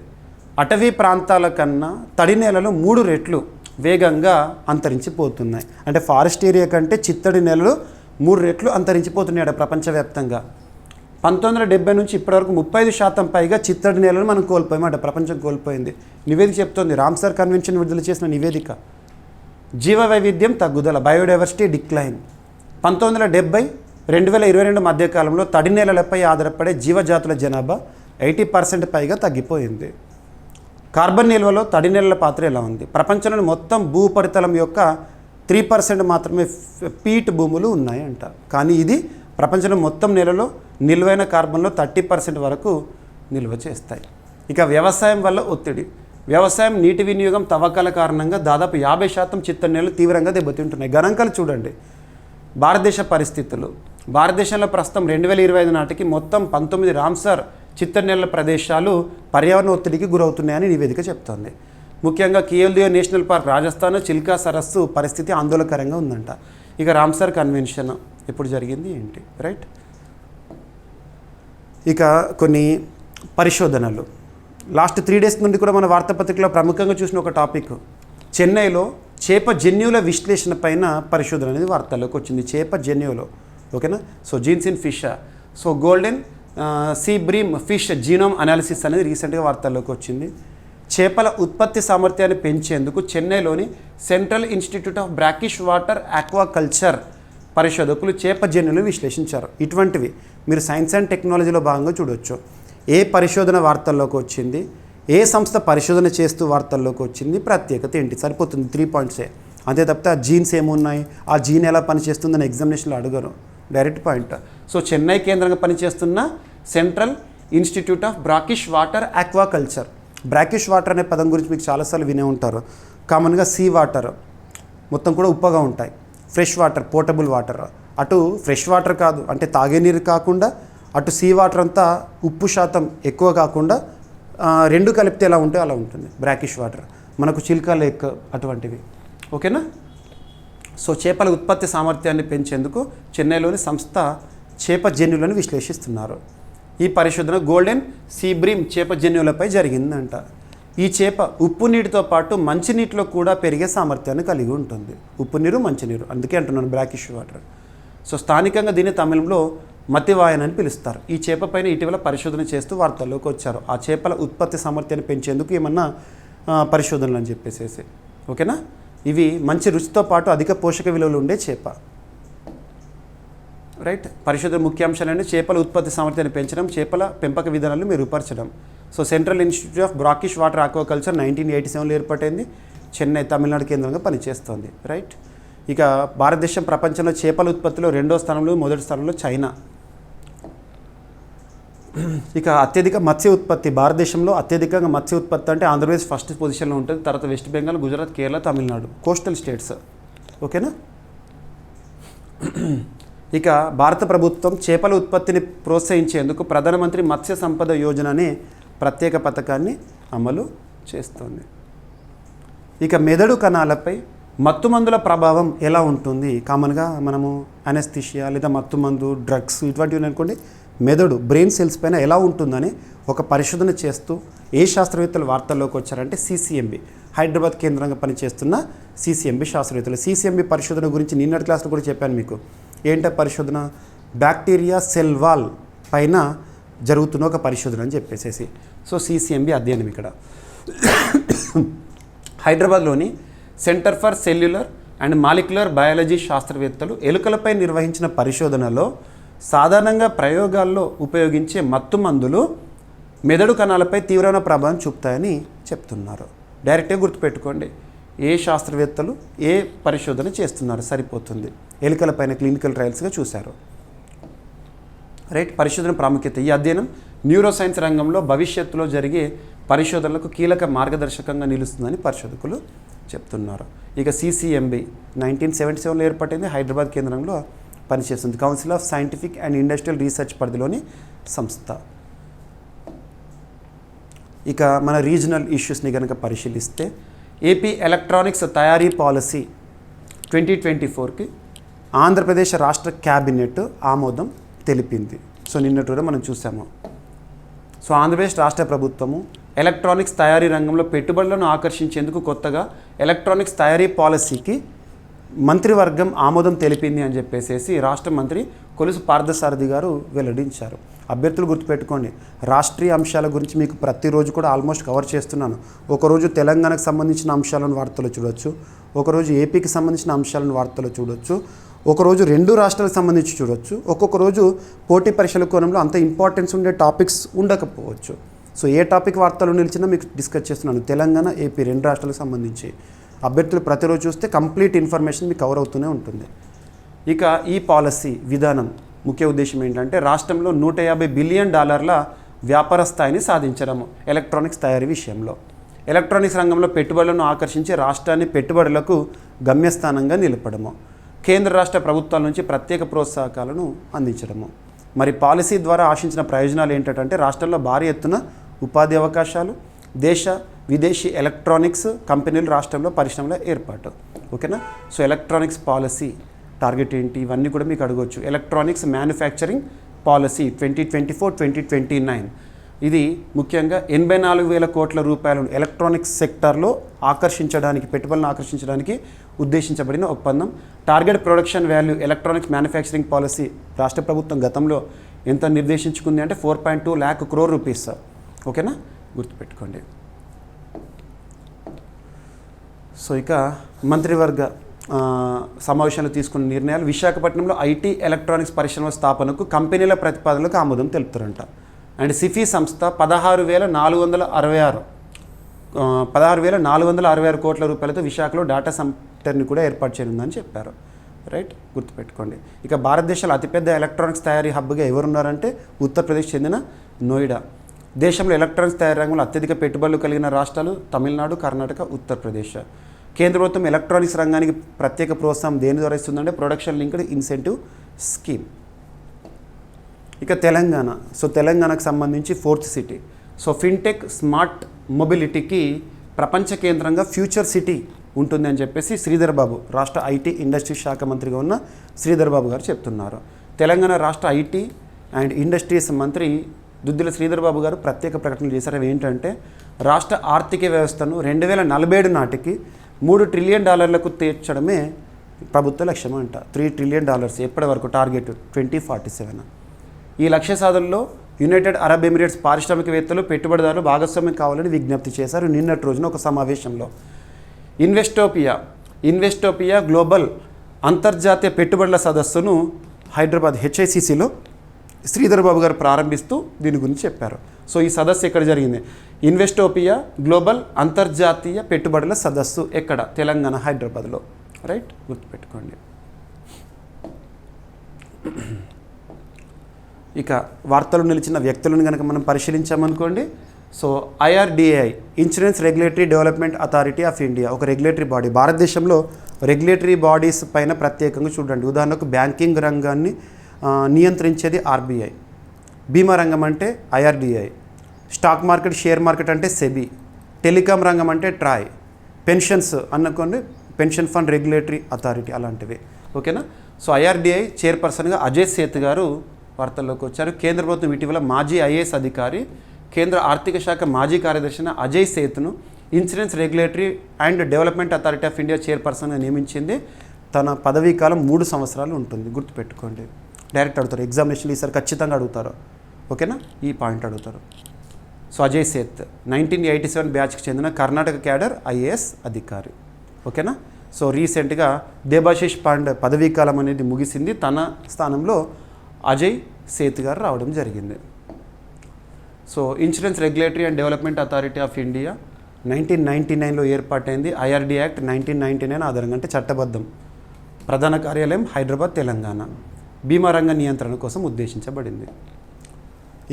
అటవీ ప్రాంతాల కన్నా తడి నేలలు 3 రెట్లు వేగంగా అంతరించిపోతున్నాయి. అంటే ఫారెస్ట్ ఏరియా కంటే చిత్తడి నేలలు 3 రెట్లు అంతరించిపోతున్నాయి ప్రపంచవ్యాప్తంగా. 1970 నుంచి ఇప్పటివరకు 35% పైగా చిత్తడి నేలను మనం కోల్పోయామట, ప్రపంచం కోల్పోయింది. నివేదిక చెప్తోంది, రామ్సర్ కన్వెన్షన్ విడుదల చేసిన నివేదిక. జీవ వైవిధ్యం తగ్గుదల, బయోడైవర్సిటీ డిక్లైన్. 1970-2022 మధ్యకాలంలో తడి నేలలపై ఆధారపడే జీవజాతుల జనాభా 80% పైగా తగ్గిపోయింది. కార్బన్ నిల్వలో తడి నేలల పాత్ర ఎలా ఉంది? ప్రపంచంలోని మొత్తం భూపరితలం యొక్క 3% మాత్రమే పీట్ భూములు ఉన్నాయంట. కానీ ఇది ప్రపంచంలో మొత్తం నేలలో నిల్వైన కార్బన్లో 30% వరకు నిల్వ చేస్తాయి. ఇక వ్యవసాయం వల్ల ఒత్తిడి. వ్యవసాయం, నీటి వినియోగం, తవ్వకాల కారణంగా దాదాపు 50% చిత్తడి నేలలు తీవ్రంగా దెబ్బతింటున్నాయి. గణాంకాలు చూడండి. భారతదేశ పరిస్థితులు. భారతదేశంలో ప్రస్తుతం 2025 నాటికి మొత్తం 19 రామ్సర్ చిత్తడి నేలల ప్రదేశాలు పర్యావరణ ఒత్తిడికి గురవుతున్నాయని నివేదిక చెప్తోంది. ముఖ్యంగా కియోల్దియో నేషనల్ పార్క్, రాజస్థాన్ చిల్కా సరస్సు పరిస్థితి ఆందోళనకరంగా ఉందంట. ఇక రామ్సర్ కన్వెన్షన్ ఎప్పుడు జరిగింది ఏంటి, రైట్. ఇక కొన్ని పరిశోధనలు. లాస్ట్ 3 డేస్ నుండి కూడా మన వార్తాపత్రికలో ప్రముఖంగా చూసిన ఒక టాపిక్, చెన్నైలో చేప జన్యువుల విశ్లేషణ పైన పరిశోధన అనేది వార్తల్లోకి వచ్చింది. చేప జన్యువులో, ఓకేనా. So genes in fish. So golden sea bream fish genome analysis అనేది రీసెంట్గా వార్తల్లోకి వచ్చింది. చేపల ఉత్పత్తి సామర్థ్యాన్ని పెంచేందుకు చెన్నైలోని Central Institute of Brackish Water Aquaculture పరిశోధకులు చేప జన్యువులు విశ్లేషించారు. ఇటువంటివి మీరు సైన్స్ అండ్ టెక్నాలజీలో భాగంగా చూడవచ్చు. ఏ పరిశోధన వార్తల్లోకి వచ్చింది, ఏ సంస్థ పరిశోధన చేస్తూ వార్తల్లోకి వచ్చింది, ప్రత్యేకత ఏంటి, సరిపోతుంది. 3 పాయింట్సే. అంతే తప్పితే ఆ జీన్స్ ఏమున్నాయి, ఆ జీన్ ఎలా పనిచేస్తుందని ఎగ్జామినేషన్లో అడగరు, డైరెక్ట్ పాయింట్. సో చెన్నై కేంద్రంగా పనిచేస్తున్న central Institute of Brackish Water aquaculture. Brackish water అనే పదం గురించి మీకు చాలాసార్లు వినే ఉంటారు. కామన్గా సీ వాటర్ మొత్తం కూడా ఉప్పగా ఉంటాయి. Fresh water, portable water. అటు ఫ్రెష్ వాటర్ కాదు, అంటే తాగే నీరు కాకుండా, అటు సీ వాటర్ అంతా ఉప్పు శాతం ఎక్కువ కాకుండా రెండు కలిపితే ఎలా ఉంటే అలా ఉంటుంది బ్రాకిష్ వాటర్, మనకు చిల్కా లేక్ అటువంటివి. ఓకేనా. సో చేపల ఉత్పత్తి సామర్థ్యాన్ని పెంచేందుకు చెన్నైలోని సంస్థ చేప జన్యులను విశ్లేషిస్తున్నారు. ఈ పరిశోధన గోల్డెన్ సీ బ్రీమ్ చేప జన్యులపై జరిగిందంట. ఈ చేప ఉప్పు నీటితో పాటు మంచినీటిలో కూడా పెరిగే సామర్థ్యాన్ని కలిగి ఉంటుంది. ఉప్పు నీరు, మంచినీరు, అందుకే అంటున్నాను బ్రాకిష్ వాటర్. సో స్థానికంగా దీన్ని తమిళంలో మతివాయన్ అని పిలుస్తారు. ఈ చేప పైన ఇటీవల పరిశోధన చేస్తూ వార్తల్లోకి వచ్చారు. ఆ చేపల ఉత్పత్తి సామర్థ్యాన్ని పెంచేందుకు ఏమన్నా పరిశోధనలు అని చెప్పేసి. ఓకేనా. ఇవి మంచి రుచితో పాటు అధిక పోషక విలువలు ఉండే చేప. రైట్. పరిశోధన ముఖ్యాంశాలంటే చేపల ఉత్పత్తి సామర్థ్యాన్ని పెంచడం, చేపల పెంపక విధానాలను మెరుగుపరచడం. So Central Institute of Brackish Water Aquaculture 1987లో ఏర్పాటైంది. చెన్నై, తమిళనాడు కేంద్రంగా పనిచేస్తుంది. రైట్. ఇక భారతదేశం ప్రపంచంలో చేపల ఉత్పత్తిలో 2వ స్థానంలో, 1వ స్థానంలో చైనా. ఇక అత్యధిక మత్స్య ఉత్పత్తి, భారతదేశంలో అత్యధికంగా మత్స్య ఉత్పత్తి అంటే ఆంధ్రప్రదేశ్ ఫస్ట్ పొజిషన్లో ఉంటుంది. తర్వాత west Bengal, Gujarat, Kerala, Tamil Nadu, coastal states. ఓకేనా. ఇక భారత ప్రభుత్వం చేపల ఉత్పత్తిని ప్రోత్సహించేందుకు ప్రధానమంత్రి మత్స్య సంపద యోజన అనే ప్రత్యేక పథకాన్ని అమలు చేస్తుంది. ఇక మెదడు కణాలపై మత్తుమందుల ప్రభావం ఎలా ఉంటుంది? కామన్గా మనము అనెస్థిషియా లేదా మత్తుమందు, డ్రగ్స్ ఇటువంటివి అనుకోండి, మెదడు బ్రెయిన్ సెల్స్ పైన ఎలా ఉంటుందని ఒక పరిశోధన చేస్తూ ఏ శాస్త్రవేత్తలు వార్తల్లోకి వచ్చారంటే సిసిఎంబి, హైదరాబాద్ కేంద్రంగా పనిచేస్తున్న సిసిఎంబి శాస్త్రవేత్తలు. సిసిఎంబి పరిశోధన గురించి నిన్నటి క్లాస్లో కూడా చెప్పాను మీకు. ఏంటో పరిశోధన? బ్యాక్టీరియా సెల్ వాల్ పైన జరుగుతున్న ఒక పరిశోధన అని చెప్పేసి. సో సిసిఎంబి అధ్యయనం ఇక్కడ హైదరాబాద్లోని centre for cellular and molecular biology శాస్త్రవేత్తలు ఎలుకలపై నిర్వహించిన పరిశోధనలో సాధారణంగా ప్రయోగాల్లో ఉపయోగించే మత్తు మందులు మెదడు కణాలపై తీవ్రమైన ప్రభావం చూపుతాయని చెప్తున్నారు. డైరెక్ట్గా గుర్తుపెట్టుకోండి, ఏ శాస్త్రవేత్తలు ఏ పరిశోధన చేస్తున్నారు సరిపోతుంది. ఎలుకలపైన క్లినికల్ ట్రయల్స్గా చూశారు. రైట్. పరిశోధన ప్రాముఖ్యత. ఈ అధ్యయనం న్యూరోసైన్స్ రంగంలో భవిష్యత్తులో జరిగే పరిశోధనలకు కీలక మార్గదర్శకంగా నిలుస్తుందని పరిశోధకులు చెప్తున్నారు. ఇక సిసిఎంబి 1977లో ఏర్పడింది. హైదరాబాద్ కేంద్రంలో పనిచేస్తుంది. Council of scientific and industrial research పరిధిలోని సంస్థ. ఇక మన రీజనల్ ఇష్యూస్ని కనుక పరిశీలిస్తే ఏపీ ఎలక్ట్రానిక్స్ తయారీ పాలసీ 2024కి ఆంధ్రప్రదేశ్ రాష్ట్ర క్యాబినెట్ ఆమోదం తెలిపింది. సో నిన్నటి కూడా మనం చూసాము. సో ఆంధ్రప్రదేశ్ రాష్ట్ర ప్రభుత్వము ఎలక్ట్రానిక్స్ తయారీ రంగంలో పెట్టుబడులను ఆకర్షించేందుకు కొత్తగా ఎలక్ట్రానిక్స్ తయారీ పాలసీకి మంత్రివర్గం ఆమోదం తెలిపింది అని చెప్పేసి రాష్ట్ర మంత్రి కొలుసు పార్థసారథి గారు వెల్లడించారు. అభ్యర్థులు గుర్తుపెట్టుకోండి, రాష్ట్రీయ అంశాల గురించి మీకు ప్రతిరోజు కూడా ఆల్మోస్ట్ కవర్ చేస్తున్నాను. ఒకరోజు తెలంగాణకు సంబంధించిన అంశాలను వార్తలు చూడొచ్చు, ఒకరోజు ఏపీకి సంబంధించిన అంశాలను వార్తలు చూడొచ్చు, ఒకరోజు 2 రాష్ట్రాలకు సంబంధించి చూడొచ్చు, ఒక్కొక్క రోజు పోటీ పరీక్షల కోణంలో అంత ఇంపార్టెన్స్ ఉండే టాపిక్స్ ఉండకపోవచ్చు. సో ఏ టాపిక్ వార్తలు నిలిచినా మీకు డిస్కస్ చేస్తున్నాను. తెలంగాణ, ఏపీ 2 రాష్ట్రాలకు సంబంధించి అభ్యర్థులు ప్రతిరోజు చూస్తే కంప్లీట్ ఇన్ఫర్మేషన్ మీకు కవర్ అవుతూనే ఉంటుంది. ఇక ఈ పాలసీ విధానం ముఖ్య ఉద్దేశం ఏంటంటే రాష్ట్రంలో $150 బిలియన్ వ్యాపార స్థాయిని సాధించడము ఎలక్ట్రానిక్స్ తయారీ విషయంలో. ఎలక్ట్రానిక్స్ రంగంలో పెట్టుబడులను ఆకర్షించి రాష్ట్రాన్ని పెట్టుబడులకు గమ్యస్థానంగా నిలపడము, కేంద్ర రాష్ట్ర ప్రభుత్వాల నుంచి ప్రత్యేక ప్రోత్సాహకాలను అందించడము. మరి పాలసీ ద్వారా ఆశించిన ప్రయోజనాలు ఏంటంటే రాష్ట్రంలో భారీ ఎత్తున ఉపాధి అవకాశాలు, దేశ విదేశీ ఎలక్ట్రానిక్స్ కంపెనీలు రాష్ట్రంలో పరిశ్రమల ఏర్పాటు. ఓకేనా. సో ఎలక్ట్రానిక్స్ పాలసీ టార్గెట్ ఏంటి ఇవన్నీ కూడా మీకు అడగవచ్చు. ఎలక్ట్రానిక్స్ మ్యానుఫ్యాక్చరింగ్ పాలసీ 2024-2029 ఇది ముఖ్యంగా 84,000 కోట్ల రూపాయలను ఎలక్ట్రానిక్స్ సెక్టార్లో ఆకర్షించడానికి, పెట్టుబడులను ఆకర్షించడానికి ఉద్దేశించబడిన ఒప్పందం. Target production value electronics manufacturing policy రాష్ట్ర ప్రభుత్వం గతంలో ఎంత నిర్దేశించుకుంది అంటే 4.2 lakh crore రూపీస్. ఓకేనా, గుర్తుపెట్టుకోండి. సో ఇక మంత్రివర్గ సమావేశంలో తీసుకున్న నిర్ణయాలు. విశాఖపట్నంలో ఐటీ ఎలక్ట్రానిక్స్ పరిశ్రమ స్థాపనకు కంపెనీల ప్రతిపాదనలకు ఆమోదం తెలుపుతారంట. అండ్ సిఫీ సంస్థ 16,466 కోట్ల రూపాయలతో విశాఖలో డేటా సెంటర్ని కూడా ఏర్పాటు చేయనుందని చెప్పారు. రైట్, గుర్తుపెట్టుకోండి. ఇక భారతదేశంలో అతిపెద్ద ఎలక్ట్రానిక్స్ తయారీ హబ్గా ఎవరున్నారంటే ఉత్తరప్రదేశ్ చెందిన నోయిడా. దేశంలో ఎలక్ట్రానిక్స్ తయారీ రంగంలో అత్యధిక పెట్టుబడులు కలిగిన రాష్ట్రాలు తమిళనాడు, కర్ణాటక, ఉత్తరప్రదేశ్. కేంద్ర ప్రభుత్వం ఎలక్ట్రానిక్స్ రంగానికి ప్రత్యేక ప్రోత్సాహం దేని ద్వారా ఇస్తుందంటే ప్రొడక్షన్ లింక్డ్ ఇన్సెంటివ్ స్కీమ్. ఇక తెలంగాణ. సో తెలంగాణకు సంబంధించి 4th city. So fintech smart మొబిలిటీకి ప్రపంచ కేంద్రంగా ఫ్యూచర్ సిటీ ఉంటుంది అని చెప్పేసి శ్రీధర్ బాబు, రాష్ట్ర ఐటీ ఇండస్ట్రీ శాఖ మంత్రిగా ఉన్న శ్రీధర్ బాబు గారు చెప్తున్నారు. తెలంగాణ రాష్ట్ర ఐటీ అండ్ ఇండస్ట్రీస్ మంత్రి దుద్దిల శ్రీధర్ బాబు గారు ప్రత్యేక ప్రకటనలు చేశారు. అవి ఏంటంటే రాష్ట్ర ఆర్థిక వ్యవస్థను 2047 నాటికి $3 ట్రిలియన్ తీర్చడమే ప్రభుత్వ లక్ష్యం అంట. $3 ట్రిలియన్ ఎప్పటి వరకు టార్గెట్ 2047. ఈ లక్ష్య సాధనలో యునైటెడ్ అరబ్ ఎమిరేట్స్ పారిశ్రామికవేత్తలు పెట్టుబడిదారులు భాగస్వామ్యం కావాలని విజ్ఞప్తి చేశారు నిన్నటి రోజున ఒక సమావేశంలో. ఇన్వెస్టోపియా గ్లోబల్ అంతర్జాతీయ పెట్టుబడుల సదస్సును హైదరాబాద్ HICCలో శ్రీధర్ బాబు గారు ప్రారంభిస్తూ దీని గురించి చెప్పారు. సో ఈ సదస్సు ఎక్కడ జరిగింది? ఇన్వెస్టోపియా గ్లోబల్ అంతర్జాతీయ పెట్టుబడుల సదస్సు ఎక్కడ? తెలంగాణ, హైదరాబాద్లో. రైట్, గుర్తుపెట్టుకోండి. ఇక వార్తలు నిలిచిన వ్యక్తులను కనుక మనం పరిశీలించామనుకోండి. So IRDAI, Insurance Regulatory Development Authority of India, ఒక రెగ్యులేటరీ బాడీ. భారతదేశంలో రెగ్యులేటరీ బాడీస్ పైన ప్రత్యేకంగా చూడండి. ఉదాహరణకు బ్యాంకింగ్ రంగాన్ని నియంత్రించేది RBI, బీమా రంగం అంటే IRDAI, stock market share market అంటే SEBI, టెలికాం రంగం అంటే TRAI, పెన్షన్స్ అనుకోండి పెన్షన్ ఫండ్ రెగ్యులేటరీ అథారిటీ అలాంటివి. ఓకేనా? సో IRDAI చైర్పర్సన్గా అజయ్ సేత్ గారు వార్తల్లోకి వచ్చారు. కేంద్ర ప్రభుత్వం ఇటీవల మాజీ IAS అధికారి, కేంద్ర ఆర్థిక శాఖ మాజీ కార్యదర్శి అజయ్ సేత్ను Insurance Regulatory and Development Authority of India చైర్పర్సన్గా నియమించింది. తన పదవీ కాలం 3 సంవత్సరాలు ఉంటుంది. గుర్తుపెట్టుకోండి. డైరెక్ట్ అడుగుతారు ఎగ్జామినేషన్లు, ఈసారి ఖచ్చితంగా అడుగుతారు. ఓకేనా? ఈ పాయింట్ అడుగుతారు. సో అజయ్ సేత్ 1987 బ్యాచ్కి చెందిన కర్ణాటక క్యాడర్ IAS అధికారి. ఓకేనా? సో రీసెంట్గా దేబాశిష్ పాండే పదవీ కాలం అనేది ముగిసింది. తన స్థానంలో అజయ్ సేత్ గారు రావడం జరిగింది. So Insurance Regulatory and Development Authority of India 1999లో ఏర్పాటైంది. IRDAI యాక్ట్ 1999 ఆధారంగా, అంటే చట్టబద్ధం. ప్రధాన కార్యాలయం హైదరాబాద్, తెలంగాణ. బీమా రంగ నియంత్రణ కోసం ఉద్దేశించబడింది.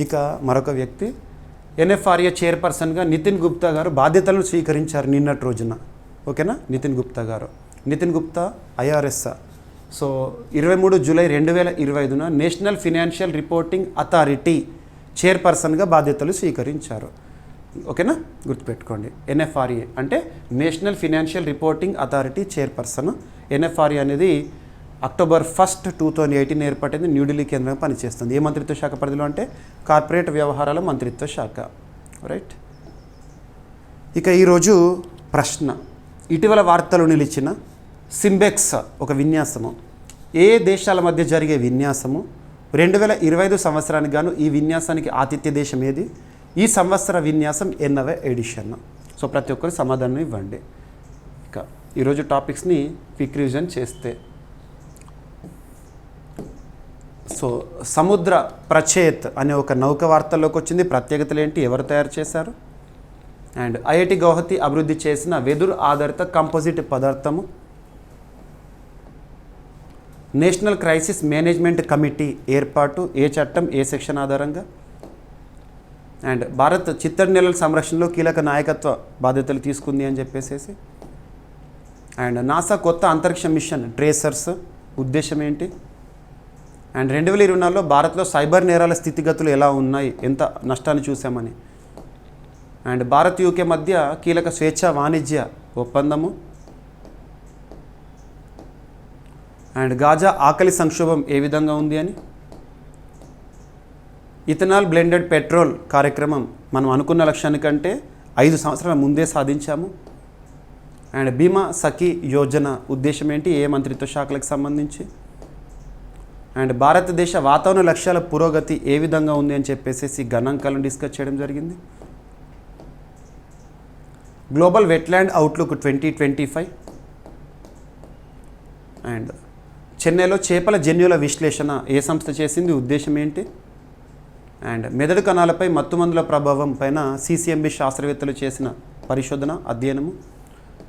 ఇక మరొక వ్యక్తి NFRA చైర్పర్సన్గా నితిన్ గుప్తా గారు బాధ్యతలను స్వీకరించారు నిన్నటి రోజున. ఓకేనా? Nitin Gupta IRS. So 23 July 2025న నేషనల్ ఫినాన్షియల్ రిపోర్టింగ్ అథారిటీ చైర్పర్సన్గా బాధ్యతలు స్వీకరించారు. ఓకేనా? గుర్తుపెట్టుకోండి. NFRA అంటే National Financial Reporting Authority chairperson. NFRA అనేది అక్టోబర్ 1, 2018 ఏర్పడింది. న్యూఢిల్లీ కేంద్రంగా పనిచేస్తుంది. ఏ మంత్రిత్వ శాఖ పరిధిలో అంటే కార్పొరేట్ వ్యవహారాల మంత్రిత్వ శాఖ. రైట్. ఇక ఈరోజు ప్రశ్న, ఇటీవల వార్తలు నిలిచిన సింబెక్స్ ఒక విన్యాసము, ఏ దేశాల మధ్య జరిగే విన్యాసము? 2025 సంవత్సరానికి గాను ఈ విన్యాసానికి ఆతిథ్య దేశం ఏది? ఈ సంవత్సర విన్యాసం ఎన్నవ ఎడిషన్? సో ప్రతి ఒక్కరు సమాధానం ఇవ్వండి. ఇక ఈరోజు టాపిక్స్ని క్విక్ రివిజన్ చేస్తే, సో సముద్ర ప్రచేత్ అనే ఒక నౌక వార్తల్లోకి వచ్చింది. ప్రత్యేకతలు ఏంటి? ఎవరు తయారు చేశారు? అండ్ IIT గౌహతి అభివృద్ధి చేసిన వెదురు ఆధారిత కంపోజిట్ పదార్థము. నేషనల్ క్రైసిస్ మేనేజ్మెంట్ కమిటీ ఏర్పాటు ఏ చట్టం, ఏ సెక్షన్ ఆధారంగా? అండ్ భారత్ చిత్తడి నేలల సంరక్షణలో కీలక నాయకత్వ బాధ్యతలు తీసుకుంది అని చెప్పేసి. అండ్ నాసా కొత్త అంతరిక్ష మిషన్ ట్రేసర్స్ ఉద్దేశం ఏంటి? అండ్ 2024లో భారత్లో సైబర్ నేరాల స్థితిగతులు ఎలా ఉన్నాయి, ఎంత నష్టాన్ని చూసామని. అండ్ భారత్ UK మధ్య కీలక స్వేచ్ఛా వాణిజ్య ఒప్పందము. అండ్ గాజా ఆకలి సంక్షోభం ఏ విధంగా ఉంది అని. ఇథనాల్ బ్లెండెడ్ పెట్రోల్ కార్యక్రమం మనం అనుకున్న లక్ష్యానికంటే 5 సంవత్సరాల ముందే సాధించాము. అండ్ బీమా సఖీ యోజన ఉద్దేశం ఏంటి, ఏ మంత్రిత్వ శాఖలకు సంబంధించి. అండ్ భారతదేశ వాతావరణ లక్ష్యాల పురోగతి ఏ విధంగా ఉంది అని చెప్పేసి గణాంకాలను డిస్కస్ చేయడం జరిగింది. Global wetland outlook 2025. అండ్ చెన్నైలో చేపల జన్యువుల విశ్లేషణ ఏ సంస్థ చేసింది, ఉద్దేశం ఏంటి. అండ్ మెదడు కణాలపై మత్తుమందుల ప్రభావం పైన CCMB శాస్త్రవేత్తలు చేసిన పరిశోధన అధ్యయనము.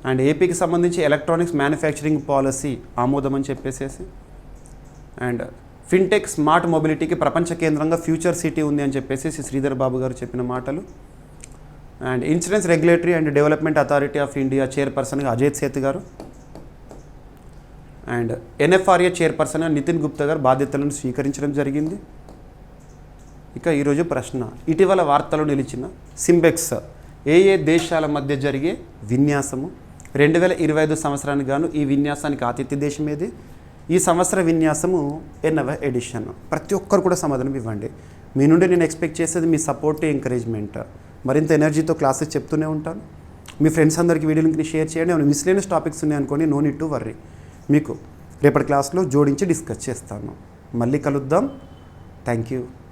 అండ్ ఏపీకి సంబంధించి ఎలక్ట్రానిక్స్ మ్యానుఫ్యాక్చరింగ్ పాలసీ ఆమోదం అని చెప్పేసి. అండ్ ఫిన్టెక్ స్మార్ట్ మొబిలిటీకి ప్రపంచ కేంద్రంగా ఫ్యూచర్ సిటీ ఉంది అని చెప్పేసి శ్రీధర్ బాబు గారు చెప్పిన మాటలు. And Insurance Regulatory and Development Authority of India చైర్పర్సన్గా అజయ్ సేత్ గారు. అండ్ ఎన్ఎఫ్ఆర్ఏ చైర్పర్సన్గా నితిన్ గుప్తా గారు బాధ్యతలను స్వీకరించడం జరిగింది. ఇక ఈరోజు ప్రశ్న, ఇటీవల వార్తలో నిలిచిన సింబెక్స్ ఏ ఏ దేశాల మధ్య జరిగే విన్యాసము? 2025 సంవత్సరానికి గాను ఈ విన్యాసానికి ఆతిథ్య దేశం ఏది? ఈ సంవత్సర విన్యాసము 8వ ఎడిషన్. ప్రతి ఒక్కరు కూడా సమాధానం ఇవ్వండి. మీ నుండి నేను ఎక్స్పెక్ట్ చేసేది మీ సపోర్ట్, ఎంకరేజ్మెంట్. మరింత ఎనర్జీతో క్లాసెస్ చెప్తూనే ఉంటాను. మీ ఫ్రెండ్స్ అందరికీ వీడియో లింక్ని షేర్ చేయండి. ఏమైనా మిస్లేనియస్ టాపిక్స్ ఉన్నాయనుకోండి, నో నీడ్ టు వర్రీ. మీకు రేపటి క్లాస్లో జోడించి డిస్కస్ చేస్తాను. మళ్ళీ కలుద్దాం. Thank you.